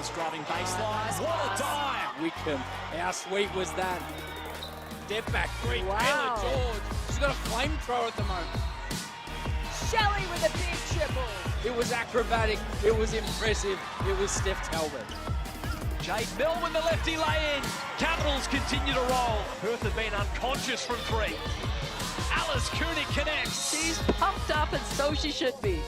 Thomas driving baseline. What a dive! Wickham, how sweet was that? Step back three, Wow. Taylor George. She's got a flamethrower at the moment. Shelley with a big triple. It was acrobatic, it was impressive, it was Steph Talbot. Jade Bell with the lefty lay-in. Capitals continue to roll. Perth have been unconscious from three. Alice Cooney connects. She's pumped up and so she should be.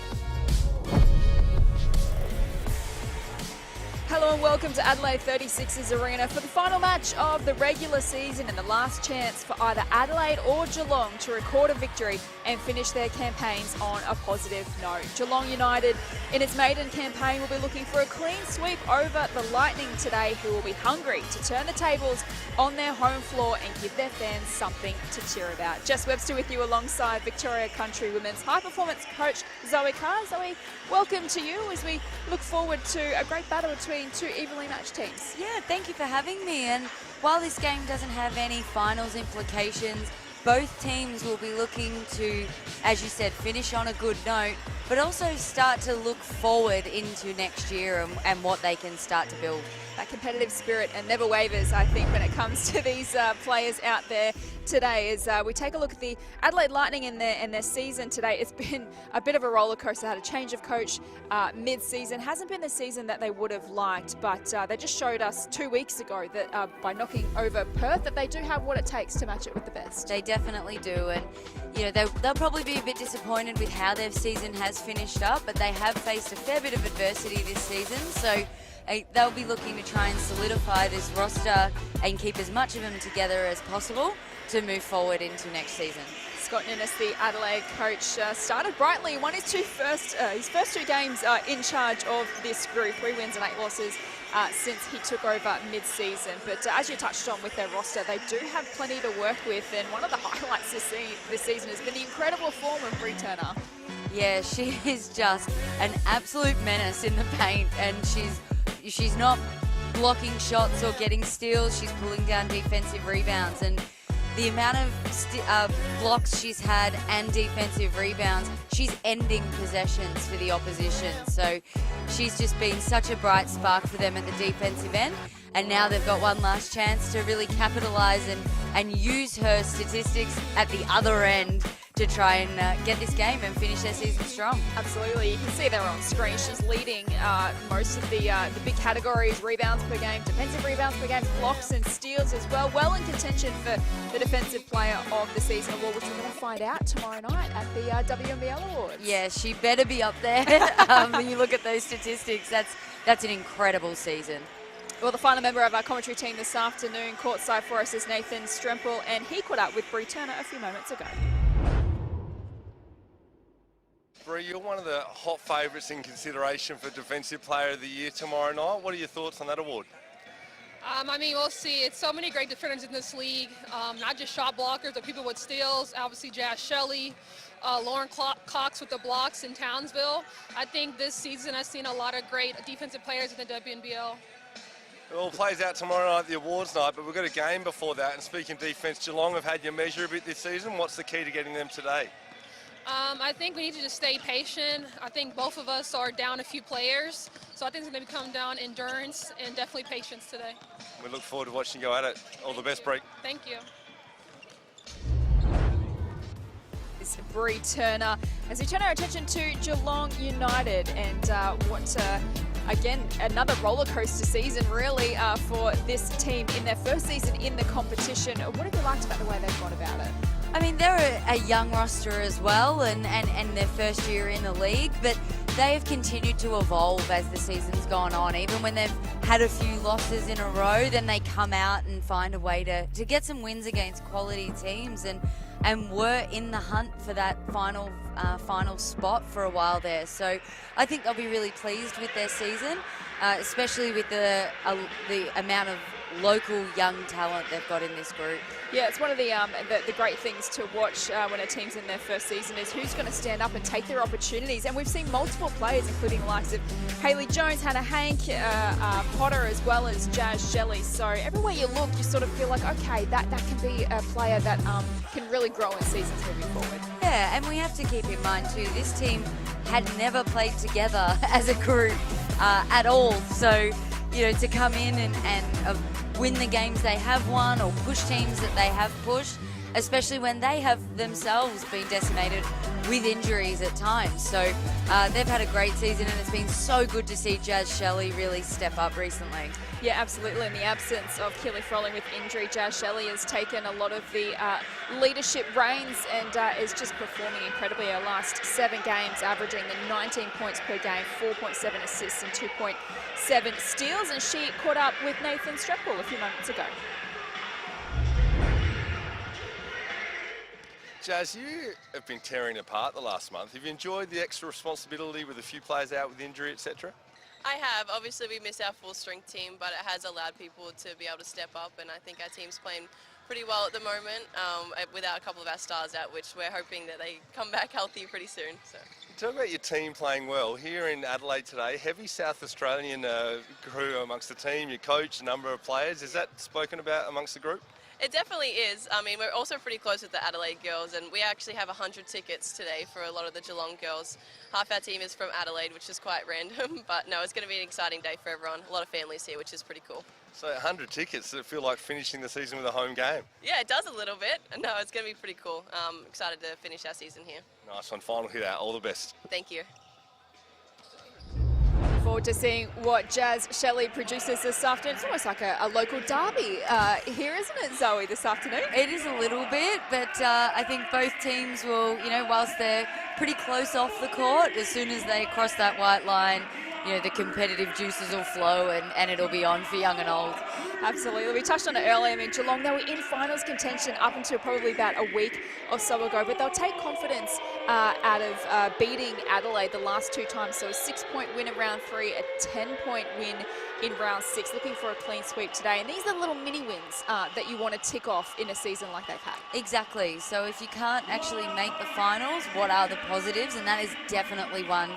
Hello and welcome to Adelaide 36ers Arena for the final match of the regular season and the last chance for either Adelaide or Geelong to record a victory and finish their campaigns on a positive note. Geelong United in its maiden campaign will be looking for a clean sweep over the Lightning today, who will be hungry to turn the tables on their home floor and give their fans something to cheer about. Jess Webster with you alongside Victoria Country Women's high performance coach Zoe Carr. Zoe, welcome to you as we look forward to a great battle between two evenly matched teams. Yeah, thank you for having me. And while this game doesn't have any finals implications, both teams will be looking to, as you said, finish on a good note, but also start to look forward into next year and what they can start to build. That competitive spirit and never wavers, I think, when it comes to these players out there today. As we take a look at the Adelaide Lightning and their season today, it's been a bit of a roller coaster. Had a change of coach mid-season. Hasn't been the season that they would have liked, but they just showed us 2 weeks ago that by knocking over Perth, that they do have what it takes to match it with the best. They definitely do, and you know they'll probably be a bit disappointed with how their season has finished up, but they have faced a fair bit of adversity this season, so they'll be looking to try and solidify this roster and keep as much of them together as possible to move forward into next season. Scott Ninnis, the Adelaide coach, started brightly, won his first two games in charge of this group, 3 wins and 8 losses since he took over mid-season. But as you touched on with their roster, they do have plenty to work with, and one of the highlights this season has been the incredible form of Bri Turner. Yeah, she is just an absolute menace in the paint, and she's not blocking shots or getting steals, she's pulling down defensive rebounds, and the amount of blocks she's had and defensive rebounds, she's ending possessions for the opposition. So she's just been such a bright spark for them at the defensive end, and now they've got one last chance to really capitalise and use her statistics at the other end to try and get this game and finish their season strong. Absolutely, you can see there on screen. She's leading most of the big categories: rebounds per game, defensive rebounds per game, blocks and steals as well. Well in contention for the Defensive Player of the Season award, which we're going to find out tomorrow night at the WNBL Awards. Yeah, she better be up there. When you look at those statistics, that's an incredible season. Well, the final member of our commentary team this afternoon, courtside for us, is Nathan Strempel, and he caught up with Bri Turner a few moments ago. Bri, you're one of the hot favourites in consideration for Defensive Player of the Year tomorrow night. What are your thoughts on that award? I mean, we'll see. It's so many great defenders in this league, not just shot blockers, but people with steals. Obviously, Jazz Shelley, Lauren Cox with the blocks in Townsville. I think this season I've seen a lot of great defensive players in the WNBL. It all plays out tomorrow night, the awards night, but we've got a game before that. And speaking of defence, Geelong have had your measure a bit this season. What's the key to getting them today? I think we need to just stay patient. I think both of us are down a few players, so I think it's going to come down endurance and definitely patience today. We look forward to watching you go at it. All the best, Bri. Thank you. It's Bri Turner. As we turn our attention to Geelong United and again, another roller coaster season really for this team in their first season in the competition. What have you liked about the way they've gone about it? I mean, they're a young roster as well and their first year in the league, but they have continued to evolve as the season's gone on. Even when they've had a few losses in a row, then they come out and find a way to get some wins against quality teams and were in the hunt for that final spot for a while there. So I think they'll be really pleased with their season, especially with the amount of local young talent they've got in this group. Yeah, it's one of the great things to watch when a team's in their first season is who's going to stand up and take their opportunities. And we've seen multiple players, including the likes of Hayley Jones, Hannah Hank, Potter, as well as Jazz Shelley. So everywhere you look, you sort of feel like, okay, that can be a player that can really grow in seasons moving forward. Yeah, and we have to keep in mind too, this team had never played together as a group at all. So, to come in and win the games they have won or push teams that they have pushed, especially when they have themselves been decimated with injuries at times. So they've had a great season, and it's been so good to see Jazz Shelley really step up recently. Yeah, absolutely. In the absence of Keely Froling with injury, Jazz Shelley has taken a lot of the leadership reins and is just performing incredibly. Her last 7 games, averaging the 19 points per game, 4.7 assists and 2.7 steals, and she caught up with Nathan Streppel a few moments ago. Jazz, you have been tearing apart the last month. Have you enjoyed the extra responsibility with a few players out with injury, etc.? I have. Obviously, we miss our full-strength team, but it has allowed people to be able to step up, and I think our team's playing pretty well at the moment without a couple of our stars out, which we're hoping that they come back healthy pretty soon. So. Talk about your team playing well. Here in Adelaide today, heavy South Australian crew amongst the team, your coach, a number of players. Is that spoken about amongst the group? It definitely is. I mean, we're also pretty close with the Adelaide girls, and we actually have 100 tickets today for a lot of the Geelong girls. Half our team is from Adelaide, which is quite random, but no, it's going to be an exciting day for everyone. A lot of families here, which is pretty cool. So 100 tickets, does it feel like finishing the season with a home game? Yeah, it does a little bit. No, it's going to be pretty cool. Excited to finish our season here. Nice one, final hit out. All the best. Thank you. Forward to seeing what Jazz Shelley produces this afternoon. It's almost like a local derby here, isn't it, Zoe, this afternoon? It is a little bit, but I think both teams will, whilst they're pretty close off the court, as soon as they cross that white line, the competitive juices will flow and it'll be on for young and old. Absolutely. We touched on it earlier. I mean, Geelong, they were in finals contention up until probably about a week or so ago, but they'll take confidence out of beating Adelaide the last 2 times. So a 6-point win in round 3, a 10-point win in round 6, looking for a clean sweep today. And these are little mini wins that you want to tick off in a season like they've had. Exactly. So if you can't actually make the finals, what are the positives? And that is definitely one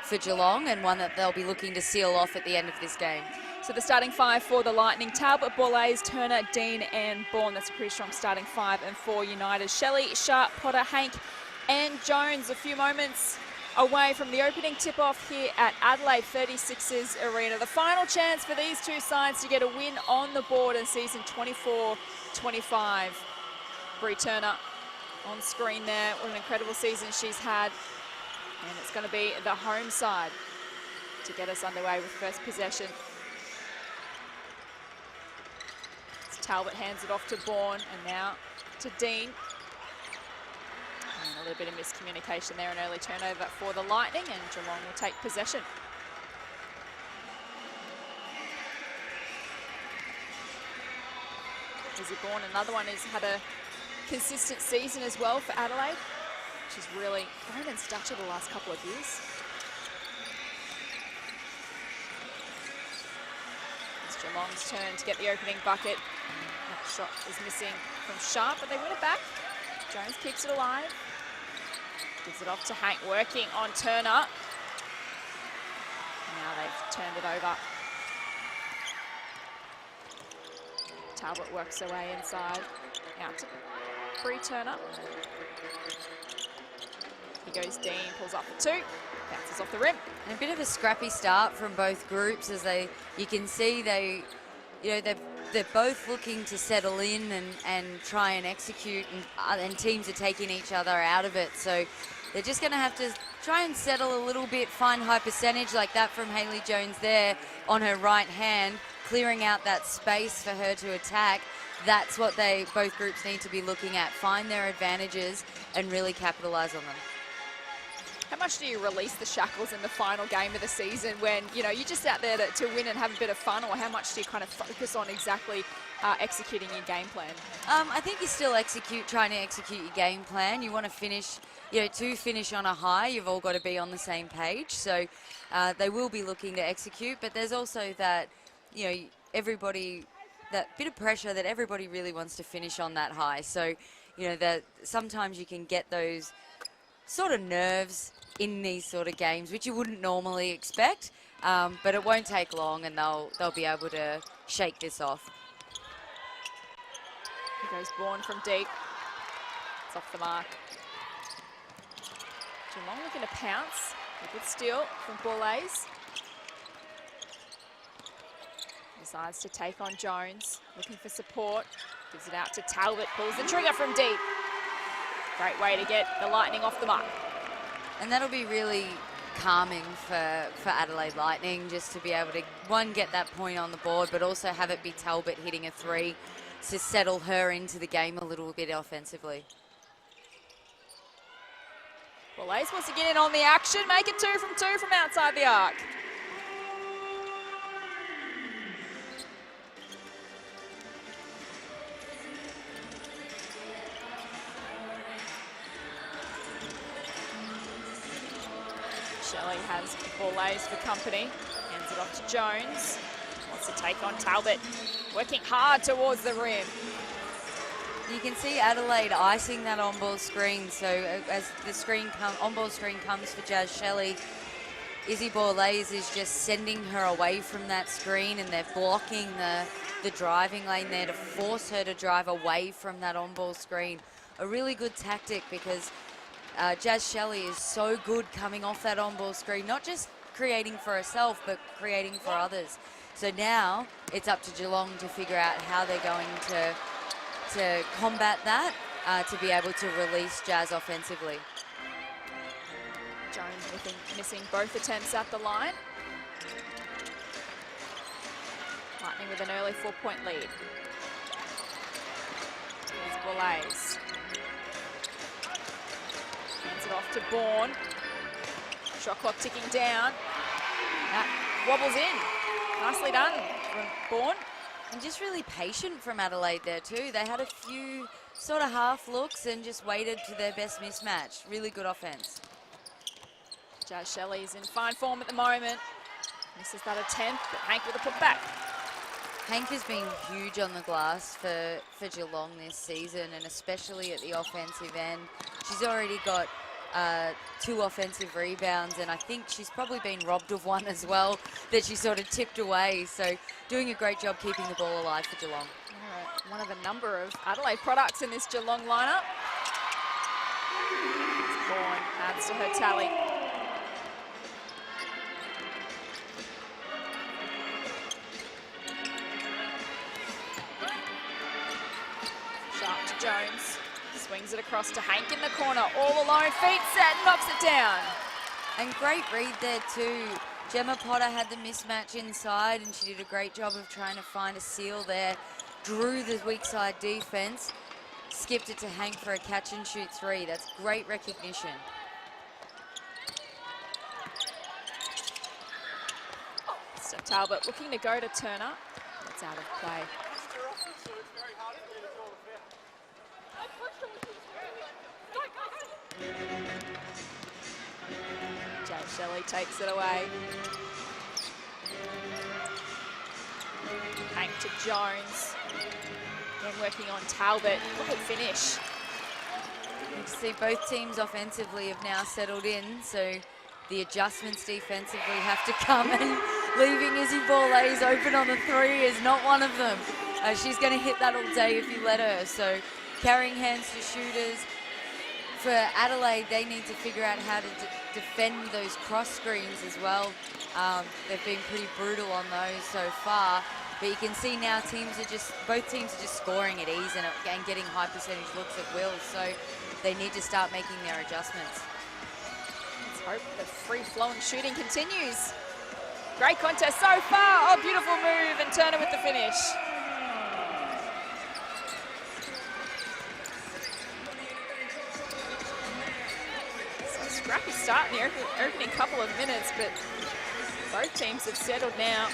for Geelong, and one that they'll be looking to seal off at the end of this game. So the starting 5 for the Lightning: Talbot, Borlase, Turner, Dean and Bourne. That's a pretty strong starting 5 and 4 United. Shelley, Sharp, Potter, Hank and Jones a few moments away from the opening tip-off here at Adelaide 36ers Arena. The final chance for these two sides to get a win on the board in season 24-25. Bree Turner on screen there. What an incredible season she's had. And it's going to be the home side to get us underway with first possession. As Talbot hands it off to Bourne and now to Dean. And a little bit of miscommunication there, an early turnover for the Lightning, and Geelong will take possession. Izzy Bourne, another one who's had a consistent season as well for Adelaide. She's really grown in stature the last couple of years. It's Geelong's turn to get the opening bucket. That shot is missing from Sharp, but they win it back. Jones keeps it alive. Gives it off to Hank, working on Turner. Now they've turned it over. Talbot works her way inside. Out to Bree Turner. Here goes Dean, pulls up for 2, bounces off the rim. And a bit of a scrappy start from both groups, as you can see they're both looking to settle in and try and execute, and teams are taking each other out of it. So they're just going to have to try and settle a little bit, find high percentage like that from Hayley Jones there on her right hand, clearing out that space for her to attack. That's what both groups need to be looking at, find their advantages and really capitalise on them. How much do you release the shackles in the final game of the season when, you're just out there to win and have a bit of fun, or how much do you kind of focus on exactly executing your game plan? I think you still trying to execute your game plan. You want to finish, to finish on a high, you've all got to be on the same page. So they will be looking to execute, but there's also that, that bit of pressure that everybody really wants to finish on that high. So, that sometimes you can get those sort of nerves in these sort of games, which you wouldn't normally expect, but it won't take long and they'll be able to shake this off. Here goes Bourne from deep. It's off the mark. Geelong looking to pounce. A good steal from Borlase. Decides to take on Jones, looking for support. Gives it out to Talbot, pulls the trigger from deep. Great way to get the Lightning off the mark. And that'll be really calming for Adelaide Lightning, just to be able to, one, get that point on the board, but also have it be Talbot hitting a three to settle her into the game a little bit offensively. Well, Ace wants to get in on the action, make it 2 from 2 from outside the arc. Shelley has Ace for company, hands it off to Jones. Wants to take on Talbot, working hard towards the rim. You can see Adelaide icing that on-ball screen. So as the on-ball screen comes for Jazz Shelley, Izzy Borlase is just sending her away from that screen, and they're blocking the driving lane there to force her to drive away from that on-ball screen. A really good tactic, because Jazz Shelley is so good coming off that on-ball screen, not just creating for herself, but creating for others. So now it's up to Geelong to figure out how they're going to combat that, to be able to release Jazz offensively. Jones missing both attempts at the line. Lightning with an early 4-point lead. Here's Borlase. Hands it off to Bourne. Shot clock ticking down. That wobbles in. Nicely done from Bourne. And just really patient from Adelaide there too. They had a few sort of half looks and just waited to their best mismatch. Really good offense. Jazz Shelley's in fine form at the moment. Misses that attempt, but Hank with a putback. Hank has been huge on the glass for Geelong this season, and especially at the offensive end. She's already got 2 offensive rebounds, and I think she's probably been robbed of one as well that she sort of tipped away. So doing a great job keeping the ball alive for Geelong. One of a number of Adelaide products in this Geelong lineup. Bourne adds to her tally. Sharp to Jones. Swings it across to Hank in the corner, all alone, feet set, knocks it down. And great read there too. Gemma Potter had the mismatch inside, and she did a great job of trying to find a seal there. Drew the weak side defense, skipped it to Hank for a catch and shoot three. That's great recognition. So Talbot looking to go to Turner. It's out of play. Jazz Shelley takes it away. Hank to Jones. Then working on Talbot. Great finish. You can see both teams offensively have now settled in, so the adjustments defensively have to come, and leaving Izzy Borlase open on the three is not one of them. She's going to hit that all day if you let her. So carrying hands to shooters. For Adelaide, they need to figure out how to defend those cross screens as well. They've been pretty brutal on those so far. But you can see now both teams are just scoring at ease and getting high percentage looks at will. So they need to start making their adjustments. Let's hope the free-flowing shooting continues. Great contest so far. Oh, beautiful move, and Turner with the finish. So scrappy start in the opening couple of minutes, but both teams have settled now,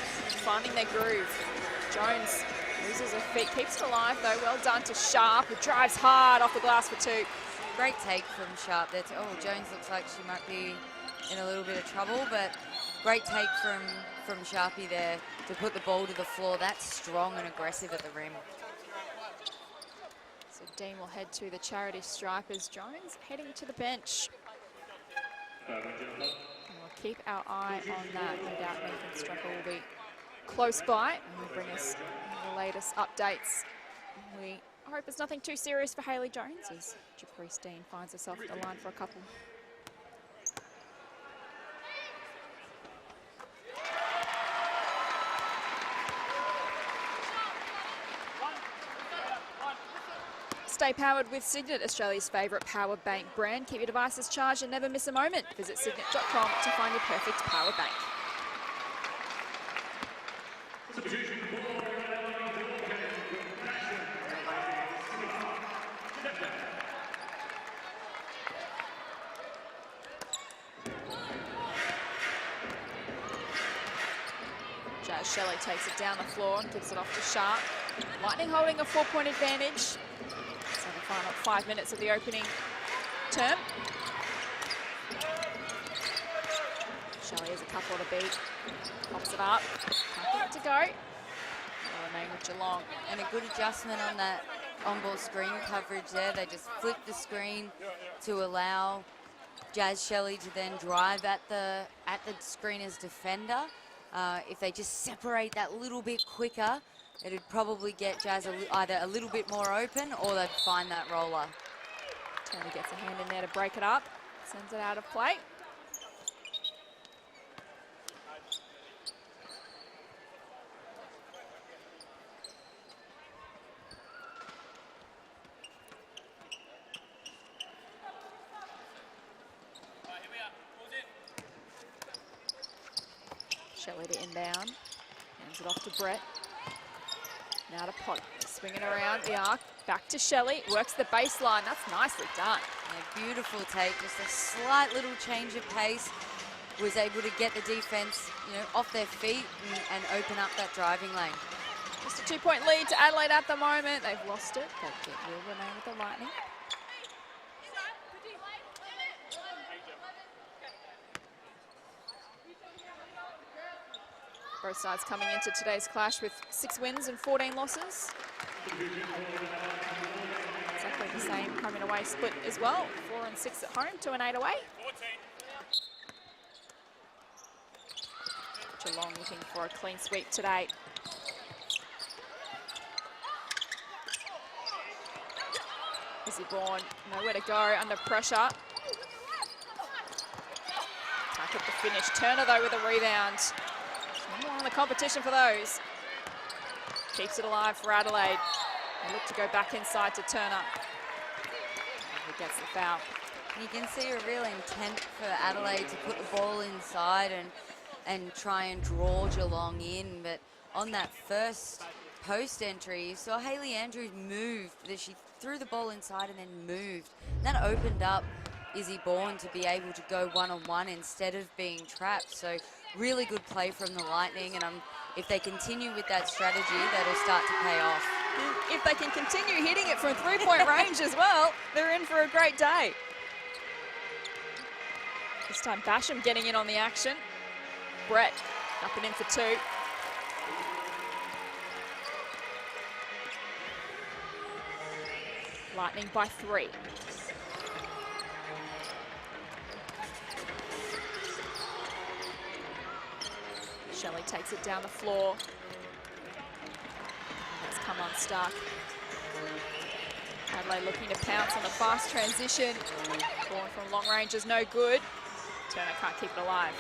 finding their groove. Jones loses her feet, keeps it alive though. Well done to Sharp, who drives hard off the glass for two. Great take from Sharp there. Oh, Jones looks like she might be in a little bit of trouble, but great take from Sharpie there to put the ball to the floor. That's strong and aggressive at the rim. So Dean will head to the charity stripe as Jones heading to the bench. And we'll keep our eye on that. No doubt Nathan Strucker will be close by and will bring us the latest updates. We hope it's nothing too serious for Hayley Jones as Japrice Dean finds herself at the line for a couple. Stay powered with Signet, Australia's favourite power bank brand. Keep your devices charged and never miss a moment. Visit signet.com to find your perfect power bank. Jazz Shelley takes it down the floor and gives it off to Sharp. Lightning holding a 4-point advantage. So the final 5 minutes of the opening term. Shelley has a couple to beat. Pops it up. Can't get it to go. They'll remain with Geelong. And a good adjustment on that on-ball screen coverage there. They just flipped the screen to allow Jazz Shelley to then drive at the screener's defender. If they just separate that little bit quicker, it'd probably get Jazz either a little bit more open or they'd find that roller. Tony gets a hand in there to break it up. Sends it out of play. Shelley to inbound. Hands it off to Brett. Now to Potter. Swinging around the arc. Back to Shelley. Works the baseline. That's nicely done. Yeah, beautiful take. Just a slight little change of pace. Was able to get the defense, off their feet and open up that driving lane. Just a 2-point lead to Adelaide at the moment. They've lost it, but it will remain with the Lightning. Both sides coming into today's clash with 6 wins and 14 losses. Exactly the same home and away split as well. 4 and 6 at home, 2 and 8 away. Geelong looking for a clean sweep today. Izzy Bourne, nowhere to go, under pressure. Attack at the finish. Turner though with a rebound. Number 1 in the competition for those. Keeps it alive for Adelaide. They look to go back inside to Turner. He gets the foul. You can see a real intent for Adelaide to put the ball inside and try and draw Geelong in, but on that first post entry, you saw Hayley Andrews move. She threw the ball inside and then moved. That opened up Izzy Bourne to be able to go one-on-one instead of being trapped. So really good play from the Lightning, and if they continue with that strategy, that'll start to pay off. If they can continue hitting it from 3-point range as well, they're in for a great day. This time Basham getting in on the action. Brett up and in for 2. Lightning by 3. Shelley takes it down the floor. That's come unstuck. Adelaide looking to pounce on the fast transition. Ball from long range is no good. Turner can't keep it alive.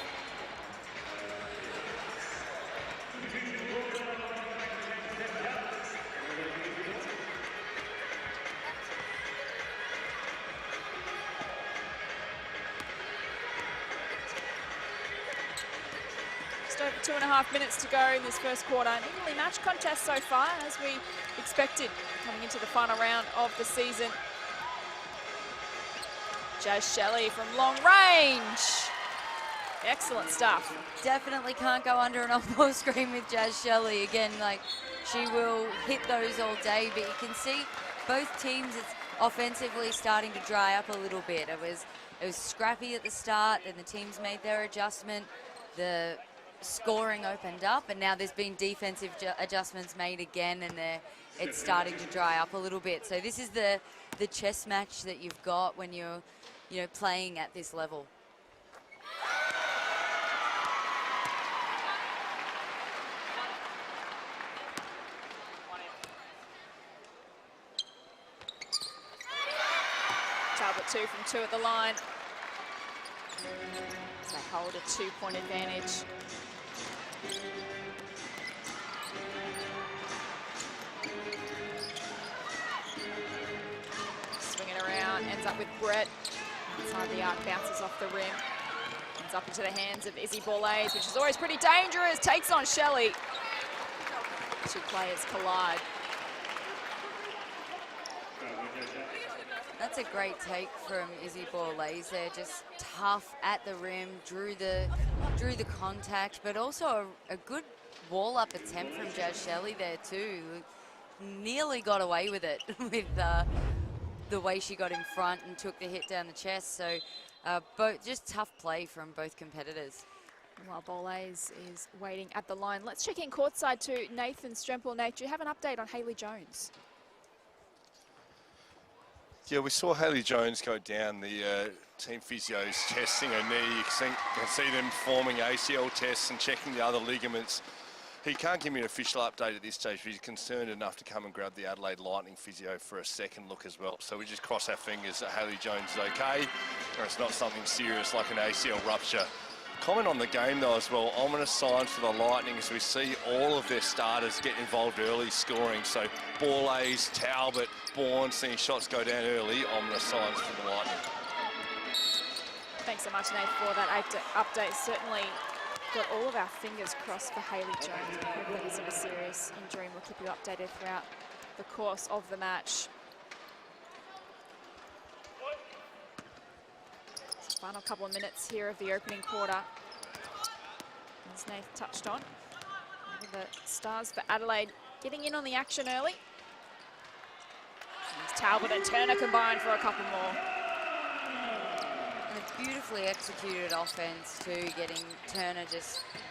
Just over 2.5 minutes to go in this first quarter. An evenly matched contest so far, as we expected coming into the final round of the season. Jazz Shelley from long range. Excellent stuff. Definitely can't go under an on-ball screen with Jazz Shelley. Again, she will hit those all day, but you can see both teams, it's offensively starting to dry up a little bit. It was scrappy at the start, and the teams made their adjustment. The scoring opened up, and now there's been defensive adjustments made again, and it's starting to dry up a little bit. So this is the chess match that you've got when you're playing at this level. Talbot 2 from 2 at the line. So they hold a 2-point advantage. up with Brett. Inside the arc, bounces off the rim. It's up into the hands of Izzy Borlase, which is always pretty dangerous. Takes on Shelley. Two players collide. That's a great take from Izzy Borlase there. Just tough at the rim, drew the contact, but also a good wall-up attempt from Jazz Shelley there too. Nearly got away with it with the way she got in front and took the hit down the chest. So both just tough play from both competitors. While Borlase is waiting at the line, let's check in courtside to Nathan Strempel. Nate, do you have an update on Hayley Jones? Yeah, we saw Hayley Jones go down. The team physio's testing her knee. You can see them forming ACL tests and checking the other ligaments. He can't give me an official update at this stage, but he's concerned enough to come and grab the Adelaide Lightning physio for a second look as well. So we just cross our fingers that Hayley Jones is okay, or it's not something serious like an ACL rupture. Comment on the game though as well. Ominous signs for the Lightning as we see all of their starters get involved early scoring. So Borlase, Talbot, Bourne seeing shots go down early. Ominous signs for the Lightning. Thanks so much, Nate, for that update. Certainly got all of our fingers crossed for Hayley Jones. I hope that isn't a serious injury, and we'll keep you updated throughout the course of the match. Final couple of minutes here of the opening quarter. As Nath touched on, the Stars for Adelaide getting in on the action early. As Talbot and Turner combined for a couple more. And it's beautifully executed offense too, getting Turner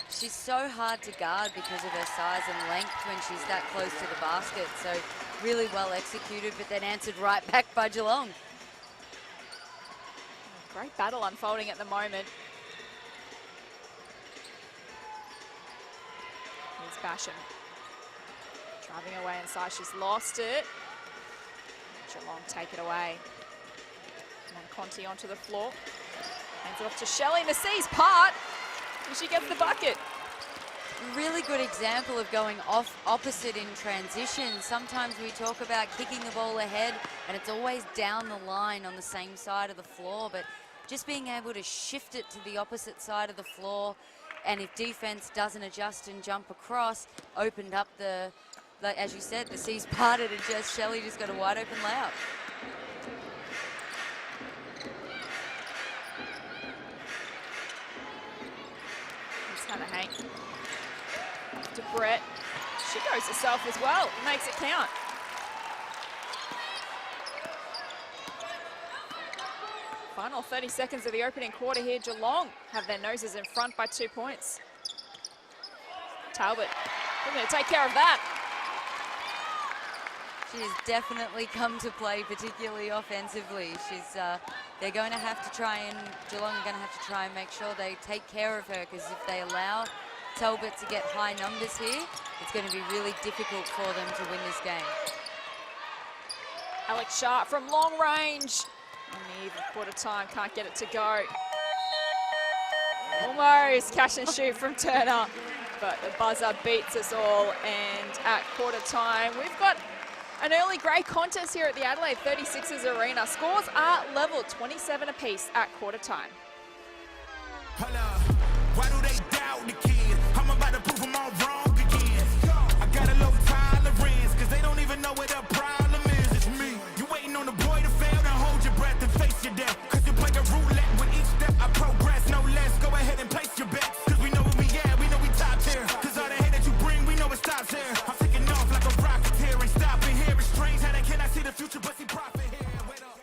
she's so hard to guard because of her size and length when she's that close to the basket. So really well executed, but then answered right back by Geelong. Great battle unfolding at the moment. Here's Basham. Driving away inside, she's lost it. Geelong take it away. Conti onto the floor. Hands it off to Shelley, and the C's part, and she gets the bucket. Really good example of going opposite in transition. Sometimes we talk about kicking the ball ahead, and it's always down the line on the same side of the floor, but just being able to shift it to the opposite side of the floor, and if defense doesn't adjust and jump across, opened up as you said, the C's parted and just Shelley just got a wide open layup. Here's Hannah Hank to Brett. She goes herself as well, makes it count. Final 30 seconds of the opening quarter here. Geelong have their noses in front by 2 points. Talbot, we're going to take care of that. She has definitely come to play, particularly offensively. They're going to have to try Geelong are going to have to try and make sure they take care of her, because if they allow Talbot to get high numbers here, it's going to be really difficult for them to win this game. Alex Sharp from long range. On the eve of quarter time, can't get it to go. Almost catch and shoot from Turner, but the buzzer beats us all. And at quarter time, we've got an early grey contest here at the Adelaide 36ers Arena. Scores are level, 27 apiece at quarter time. Why do they doubt the kid? I'm about to prove them all wrong again. I got a low tolerance, cause they don't even know what the problem is. It's me. You waiting on the boy to fail, now hold your breath and face your death. Cause you play a roulette with each step I progress, no less. Go ahead and place your bets, cause we know where we at, we know we top tier. Cause all the hate that you bring, we know it stops here. I'm taking off like a rocketeer and stopping here. It's strange how they cannot see the future but see profit here. Wait up.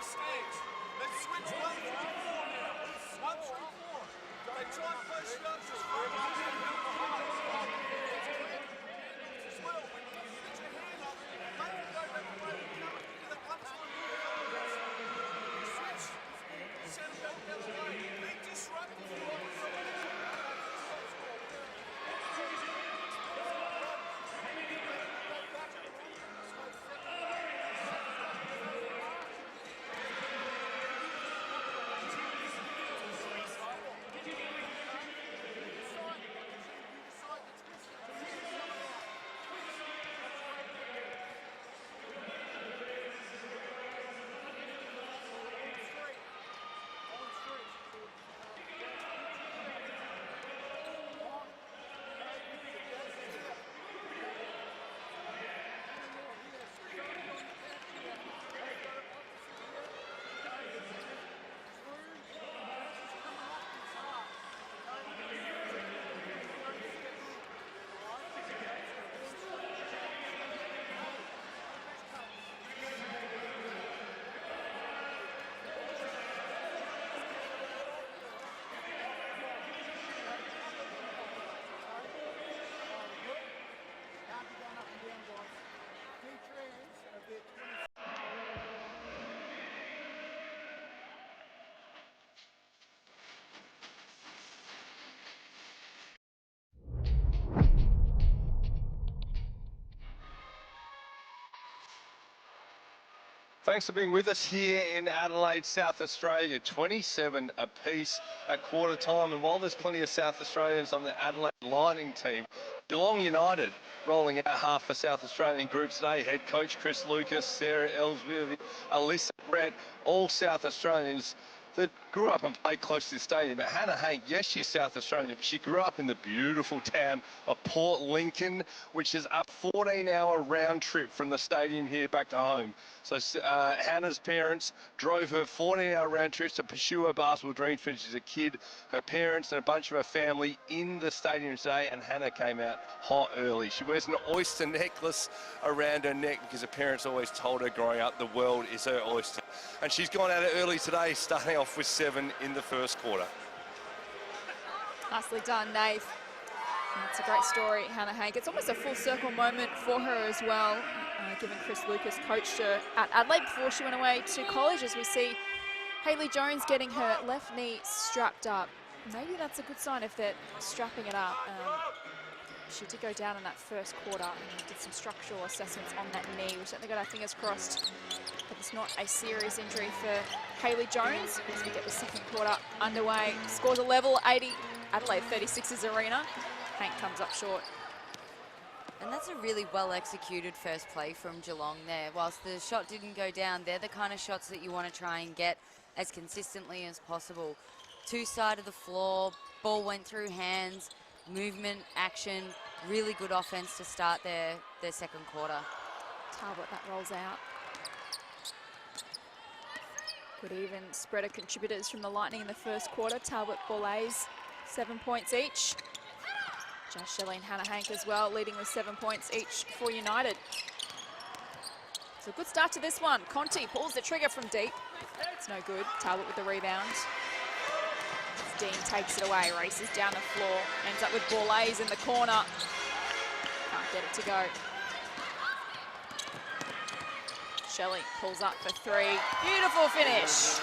Stage. Thanks for being with us here in Adelaide, South Australia. 27 apiece at quarter time, and while there's plenty of South Australians on the Adelaide Lightning team, Geelong United rolling out half for South Australian group today. Head coach Chris Lucas, Sarah Ellsworth, Alyssa Brett, all South Australians that grew up and played close to the stadium. But Hannah Hank, yes, she's South Australian, but she grew up in the beautiful town of Port Lincoln, which is a 14-hour round trip from the stadium here back to home. So Hannah's parents drove her 14-hour round trips to pursue her basketball dreams when she was a kid. Her parents and a bunch of her family in the stadium today, and Hannah came out hot early. She wears an oyster necklace around her neck because her parents always told her growing up the world is her oyster. And she's gone out early today, starting off with 7 in the first quarter. Nicely done, Nave. It's a great story, Hannah Hank. It's almost a full circle moment for her as well, given Chris Lucas coached her at Adelaide before she went away to college, as we see Hayley Jones getting her left knee strapped up. Maybe that's a good sign if they're strapping it up. She did go down in that first quarter and did some structural assessments on that knee. We certainly got our fingers crossed that it's not a serious injury for Hayley Jones as we get the second quarter underway. Scores a level 80, Adelaide 36's arena. Hank comes up short. And that's a really well executed first play from Geelong there. Whilst the shot didn't go down, they're the kind of shots that you want to try and get as consistently as possible. Two side of the floor, ball went through hands, movement, action, really good offense to start their second quarter. Talbot, that rolls out. Good even spread of contributors from the Lightning in the first quarter. Talbot, Boulays, 7 points each. Jazz Shelley and Hannah Hank as well, leading with 7 points each for United. So a good start to this one. Conti pulls the trigger from deep. It's no good. Talbot with the rebound. Dean takes it away, races down the floor, ends up with Boulays in the corner. Can't get it to go. Shelley pulls up for 3. Beautiful finish.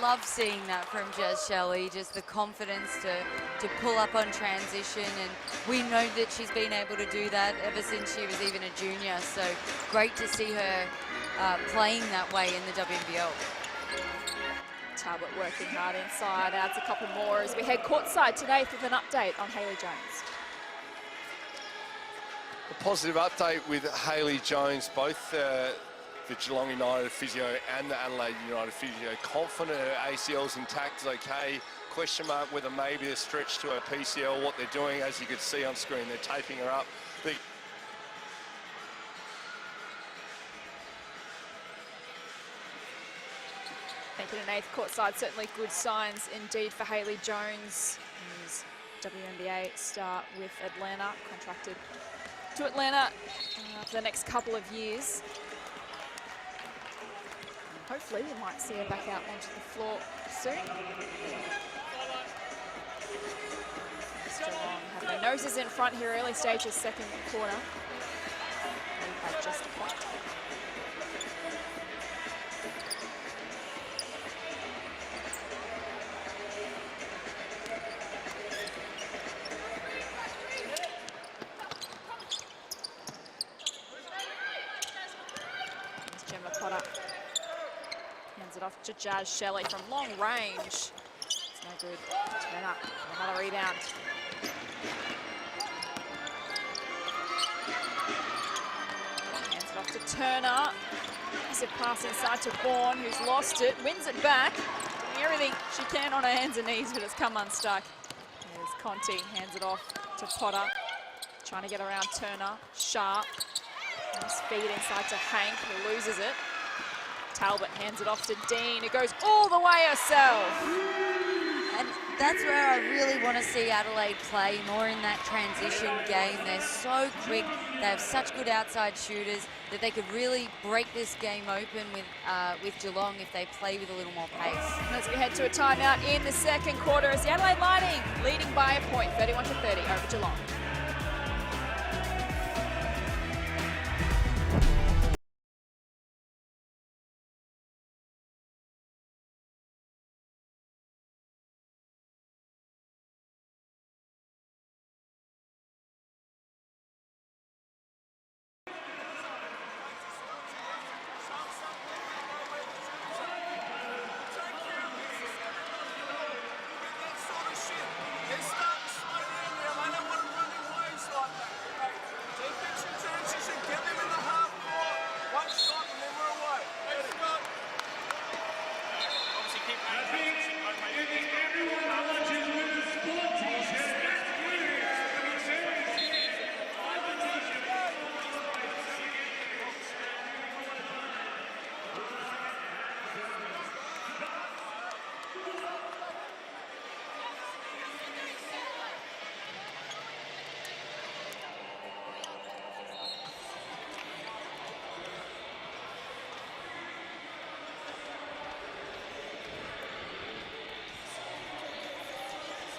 Love seeing that from Jazz Shelley, just the confidence to pull up on transition, and we know that she's been able to do that ever since she was even a junior, so great to see her playing that way in the WNBL. Talbot working hard inside, adds a couple more as we head courtside today with an update on Hayley Jones. A positive update with Hayley Jones, both the Geelong United physio and the Adelaide United physio. Confident her ACL's intact, is okay. Question mark whether maybe a stretch to her PCL, what they're doing, as you can see on screen, they're taping her up. Thank you to Nath courtside. Certainly good signs indeed for Hayley Jones, who's WNBA star with Atlanta, contracted to Atlanta for the next couple of years. Hopefully we might see her back out onto the floor soon. Geelong have their noses in front here, early stages, second quarter. Lead by just a point. Hands it off to Jazz Shelley from long range. It's no good. Turner, another rebound. Hands it off to Turner. Massive pass inside to Bourne, who's lost it, wins it back. Doing everything she can on her hands and knees, but it's come unstuck. There's Conti, hands it off to Potter. Trying to get around Turner. Sharp. Nice feed inside to Hank, who loses it. Talbot hands it off to Dean, who goes all the way herself. And that's where I really want to see Adelaide play, more in that transition game. They're so quick, they have such good outside shooters that they could really break this game open with Geelong if they play with a little more pace. As we head to a timeout in the second quarter, as the Adelaide Lightning leading by a point, 31-30 over Geelong.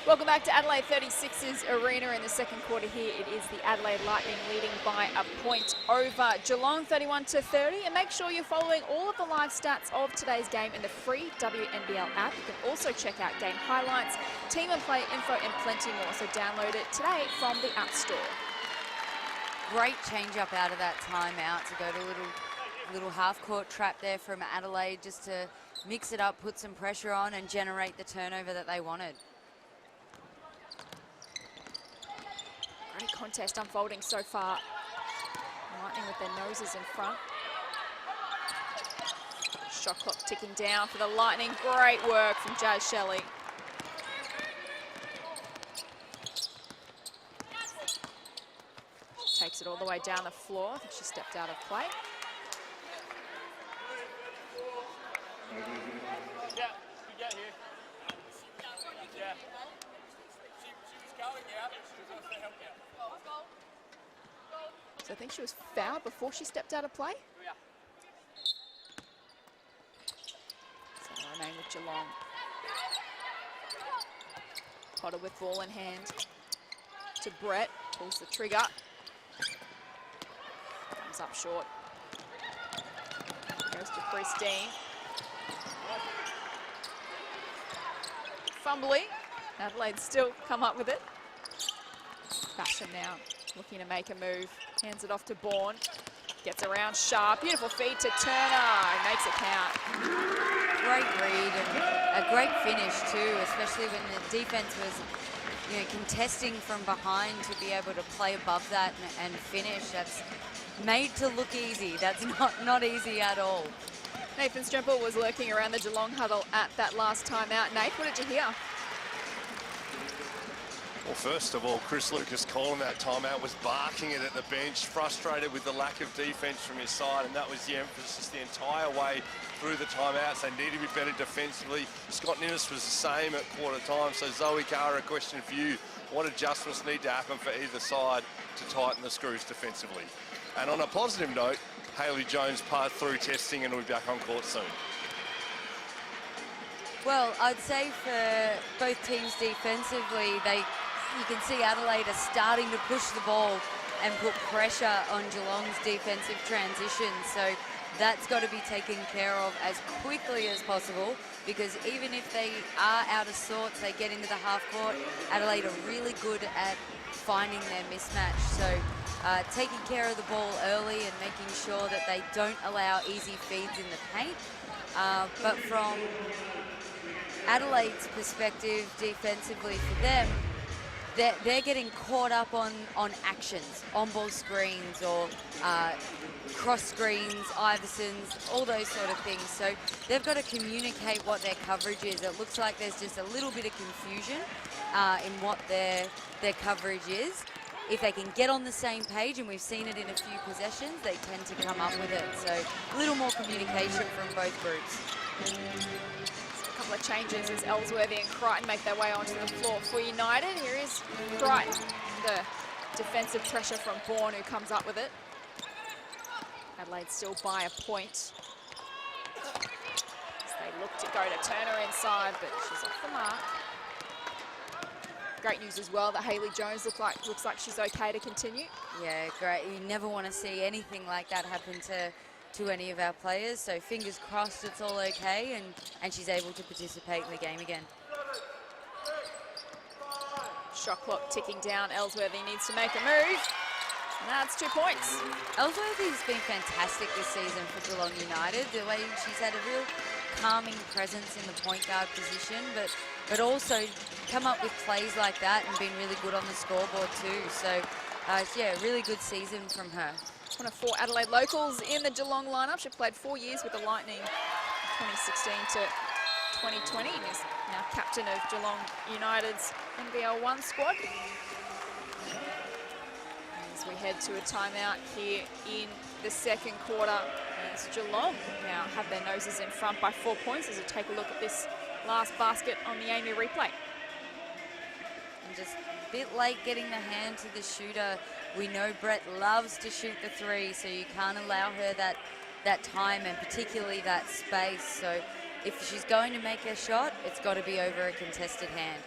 Welcome back to Adelaide 36's arena in the second quarter here. It is the Adelaide Lightning leading by a point over Geelong 31-30. And make sure you're following all of the live stats of today's game in the free WNBL app. You can also check out game highlights, team and play info and plenty more. So download it today from the App Store. Great change up out of that timeout to go to a little half-court trap there from Adelaide just to mix it up, put some pressure on and generate the turnover that they wanted. Great contest unfolding so far. Lightning with their noses in front. Shot clock ticking down for the Lightning. Great work from Jazz Shelley. Takes it all the way down the floor. I think she stepped out of play. Yeah, you get here. Yeah. She was going out, but she was also helping out. So I think she was fouled before she stepped out of play. Yeah. So they remain with Geelong. Potter with ball in hand to Brett. Pulls the trigger. Comes up short. Goes to Christine. Fumbly. Adelaide still come up with it. Basham now looking to make a move. Hands it off to Bourne. Gets around sharp. Beautiful feed to Turner. He makes it count. Great read and a great finish too, especially when the defense was contesting from behind to be able to play above that and finish. That's made to look easy. That's not easy at all. Nathan Stremple was lurking around the Geelong huddle at that last timeout. Nate, what did you hear? Well, first of all, Chris Lucas calling that timeout was barking it at the bench, frustrated with the lack of defence from his side, and that was the emphasis the entire way through the timeouts. They need to be better defensively. Scott Ninnis was the same at quarter time. So Zoe Carr, a question for you. What adjustments need to happen for either side to tighten the screws defensively? And on a positive note, Hayley Jones part through testing and will be back on court soon. Well, I'd say for both teams defensively, you can see Adelaide are starting to push the ball and put pressure on Geelong's defensive transition. So that's got to be taken care of as quickly as possible, because even if they are out of sorts, they get into the half court, Adelaide are really good at finding their mismatch. So taking care of the ball early and making sure that they don't allow easy feeds in the paint. But from Adelaide's perspective, defensively for them, they're getting caught up on actions, on-ball screens or cross screens, Iversons, all those sort of things. So they've got to communicate what their coverage is. It looks like there's just a little bit of confusion in what their coverage is. If they can get on the same page, and we've seen it in a few possessions, they tend to come up with it. So a little more communication from both groups. A couple of changes as Ellsworthy and Crichton make their way onto the floor for United. Here is Crichton, the defensive pressure from Bourne, who comes up with it. Adelaide still by a point. As they look to go to Turner inside, but she's off the mark. Great news as well that Hayley Jones looks like she's okay to continue. Yeah, great. You never want to see anything like that happen to any of our players. So fingers crossed it's all okay and she's able to participate in the game again. Shot clock ticking down. Ellsworthy needs to make a move. And that's 2 points. Ellsworthy's been fantastic this season for Geelong United. The way she's had a real calming presence in the point guard position, but also come up with plays like that and been really good on the scoreboard too. So yeah, really good season from her. One of 4 Adelaide locals in the Geelong lineup. She played 4 years with the Lightning, 2016 to 2020, and is now captain of Geelong United's NBL 1 squad. As we head to a timeout here in the second quarter, as Geelong now have their noses in front by 4 points, as we take a look at this last basket on the Amy replay. And just a bit late getting the hand to the shooter. We know Brett loves to shoot the three, so you can't allow her that time and particularly that space. So if she's going to make a shot, it's got to be over a contested hand.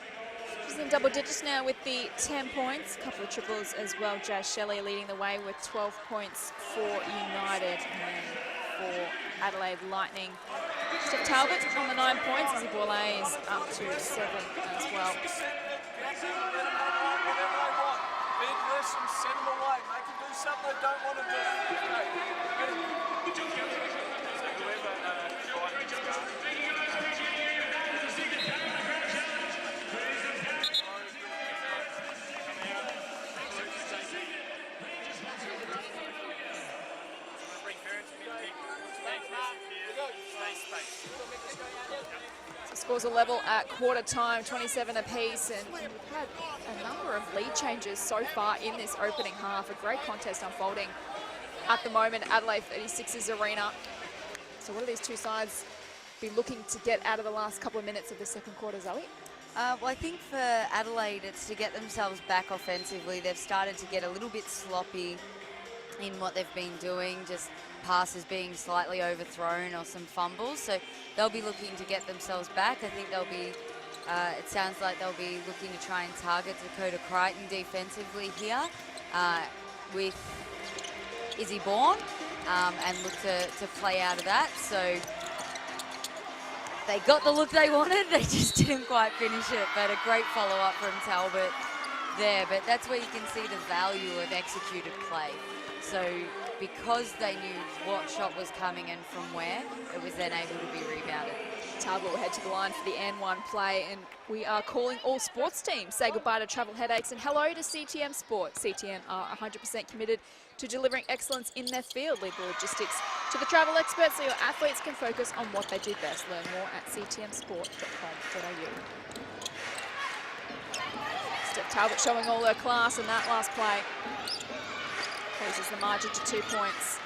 She's in double digits now with the 10 points. A couple of triples as well. Jazz Shelley leading the way with 12 points for United. And for Adelaide Lightning, Steph Talbot on the 9 points. Izzy Bourlet is up to 7 as well. Big list and send them away. Make them do something they don't want to do. Scores are level at quarter time, 27 apiece, and we've had a number of lead changes so far in this opening half. A great contest unfolding at the moment, Adelaide 36's arena. So what do these two sides be looking to get out of the last couple of minutes of the second quarter, Zoe? Well, I think for Adelaide, it's to get themselves back offensively. They've started to get a little bit sloppy in what they've been doing, just passes being slightly overthrown or some fumbles. So they'll be looking to get themselves back. I think they'll be, it sounds like they'll be looking to try and target Dakota Crichton defensively here with Izzy Bourne and look to play out of that. So they got the look they wanted, they just didn't quite finish it, but a great follow-up from Talbot there. But that's where you can see the value of executed play. So because they knew what shot was coming and from where, it was then able to be rebounded. Talbot will head to the line for the N1 play, and we are calling all sports teams. Say goodbye to travel headaches and hello to CTM Sport. CTM are 100% committed to delivering excellence in their field. Leave the logistics to the travel experts so your athletes can focus on what they do best. Learn more at ctmsport.com.au. Steph Talbot showing all her class in that last play. Closes the margin to 2 points.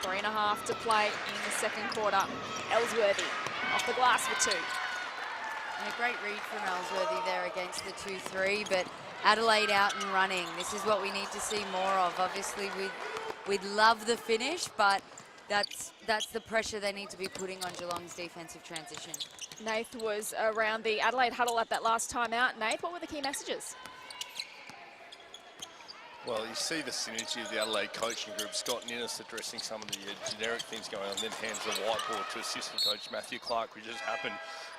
3.5 to play in the second quarter. Ellsworthy off the glass for 2. And a great read from Ellsworthy there against the 2-3, but Adelaide out and running. This is what we need to see more of. Obviously, we'd love the finish, but that's the pressure they need to be putting on Geelong's defensive transition. Nath was around the Adelaide huddle at that last timeout. Nath, what were the key messages? Well, you see the synergy of the Adelaide coaching group. Scott Ninnis addressing some of the generic things going on, then hands the whiteboard to assistant coach Matthew Clark, which has happened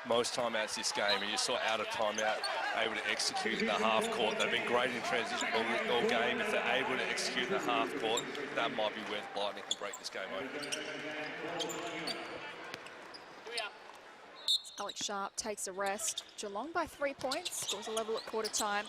most timeouts this game. And you saw out of timeout, able to execute in the half court. They've been great in transition all game. If they're able to execute in the half court, that might be where the Lightning can break this game open. Alex Sharp takes a rest. Geelong by 3 points, scores a level at quarter time.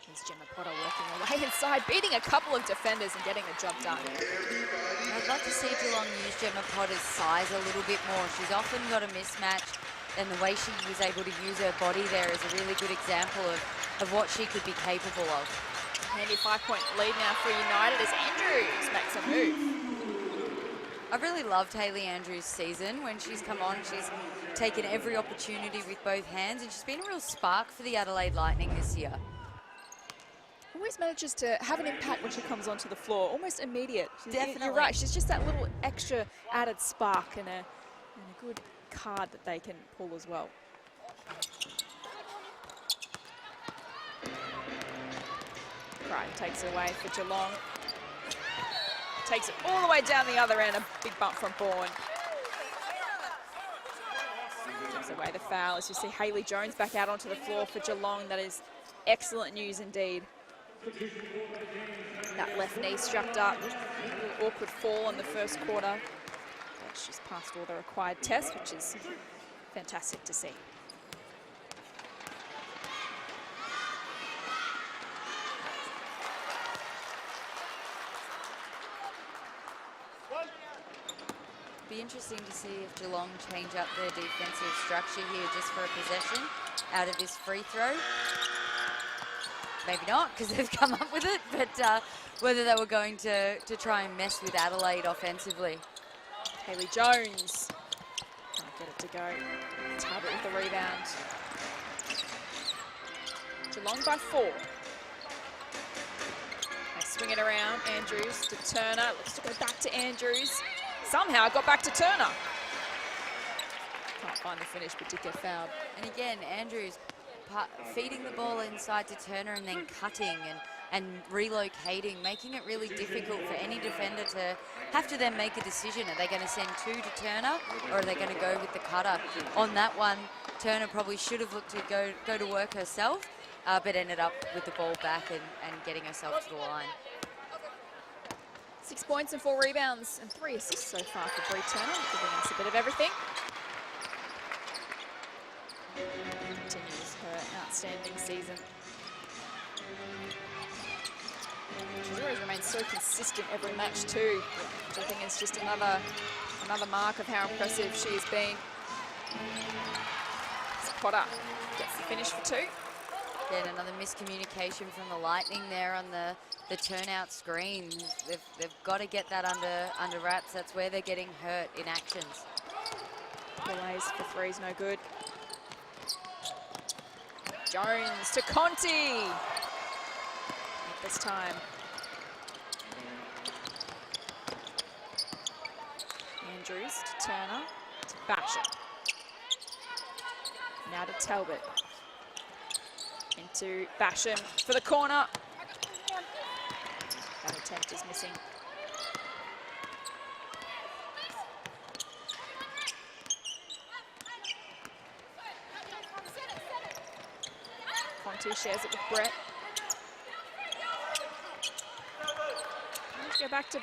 Here's Gemma Potter working away inside, beating a couple of defenders and getting the job done. I'd like to see Geelong use Gemma Potter's size a little bit more. She's often got a mismatch, and the way she was able to use her body there is a really good example of what she could be capable of. Handy 5-point lead now for United as Andrews makes a move. I've really loved Hayley Andrews' season. When she's come on, she's taken every opportunity with both hands, and she's been a real spark for the Adelaide Lightning this year. Always manages to have an impact when she comes onto the floor, almost immediate. Definitely. You're right, she's just that little extra added spark and a good card that they can pull as well. Crichton takes it away for Geelong. Takes it all the way down the other end, a big bump from Bourne. Takes away the foul as you see Hayley Jones back out onto the floor for Geelong. That is excellent news indeed. That left knee strapped up, a little awkward fall in the first quarter. But she's passed all the required tests, which is fantastic to see. Be interesting to see if Geelong change up their defensive structure here just for a possession out of this free throw. Maybe not, because they've come up with it, but whether they were going to try and mess with Adelaide offensively. Hayley Jones can't get it to go. Talbot with the rebound. Geelong by 4. They swing it around. Andrews to Turner. Looks to go back to Andrews. Somehow it got back to Turner. Can't find the finish, but did get fouled. And again, Andrews feeding the ball inside to Turner and then cutting and relocating, making it really difficult for any defender to have to then make a decision. Are they going to send 2 to Turner, or are they going to go with the cutter? On that one, Turner probably should have looked to go to work herself, but ended up with the ball back and getting herself to the line. 6 points and 4 rebounds and 3 assists so far for Brie Turner, giving us a bit of everything. Continues her outstanding season. She's always remained so consistent every match too, which I think is just another mark of how impressive she has been. Potter gets the finish for 2. Again, another miscommunication from the Lightning there on the turnout screen. They've got to get that under wraps. That's where they're getting hurt in actions. Delays for 3 is no good. Jones to Conti. At this time. Andrews to Turner to Basham. Now to Talbot. Into Basham for the corner. That attempt is missing. Conti shares it with Brett. Let's go back to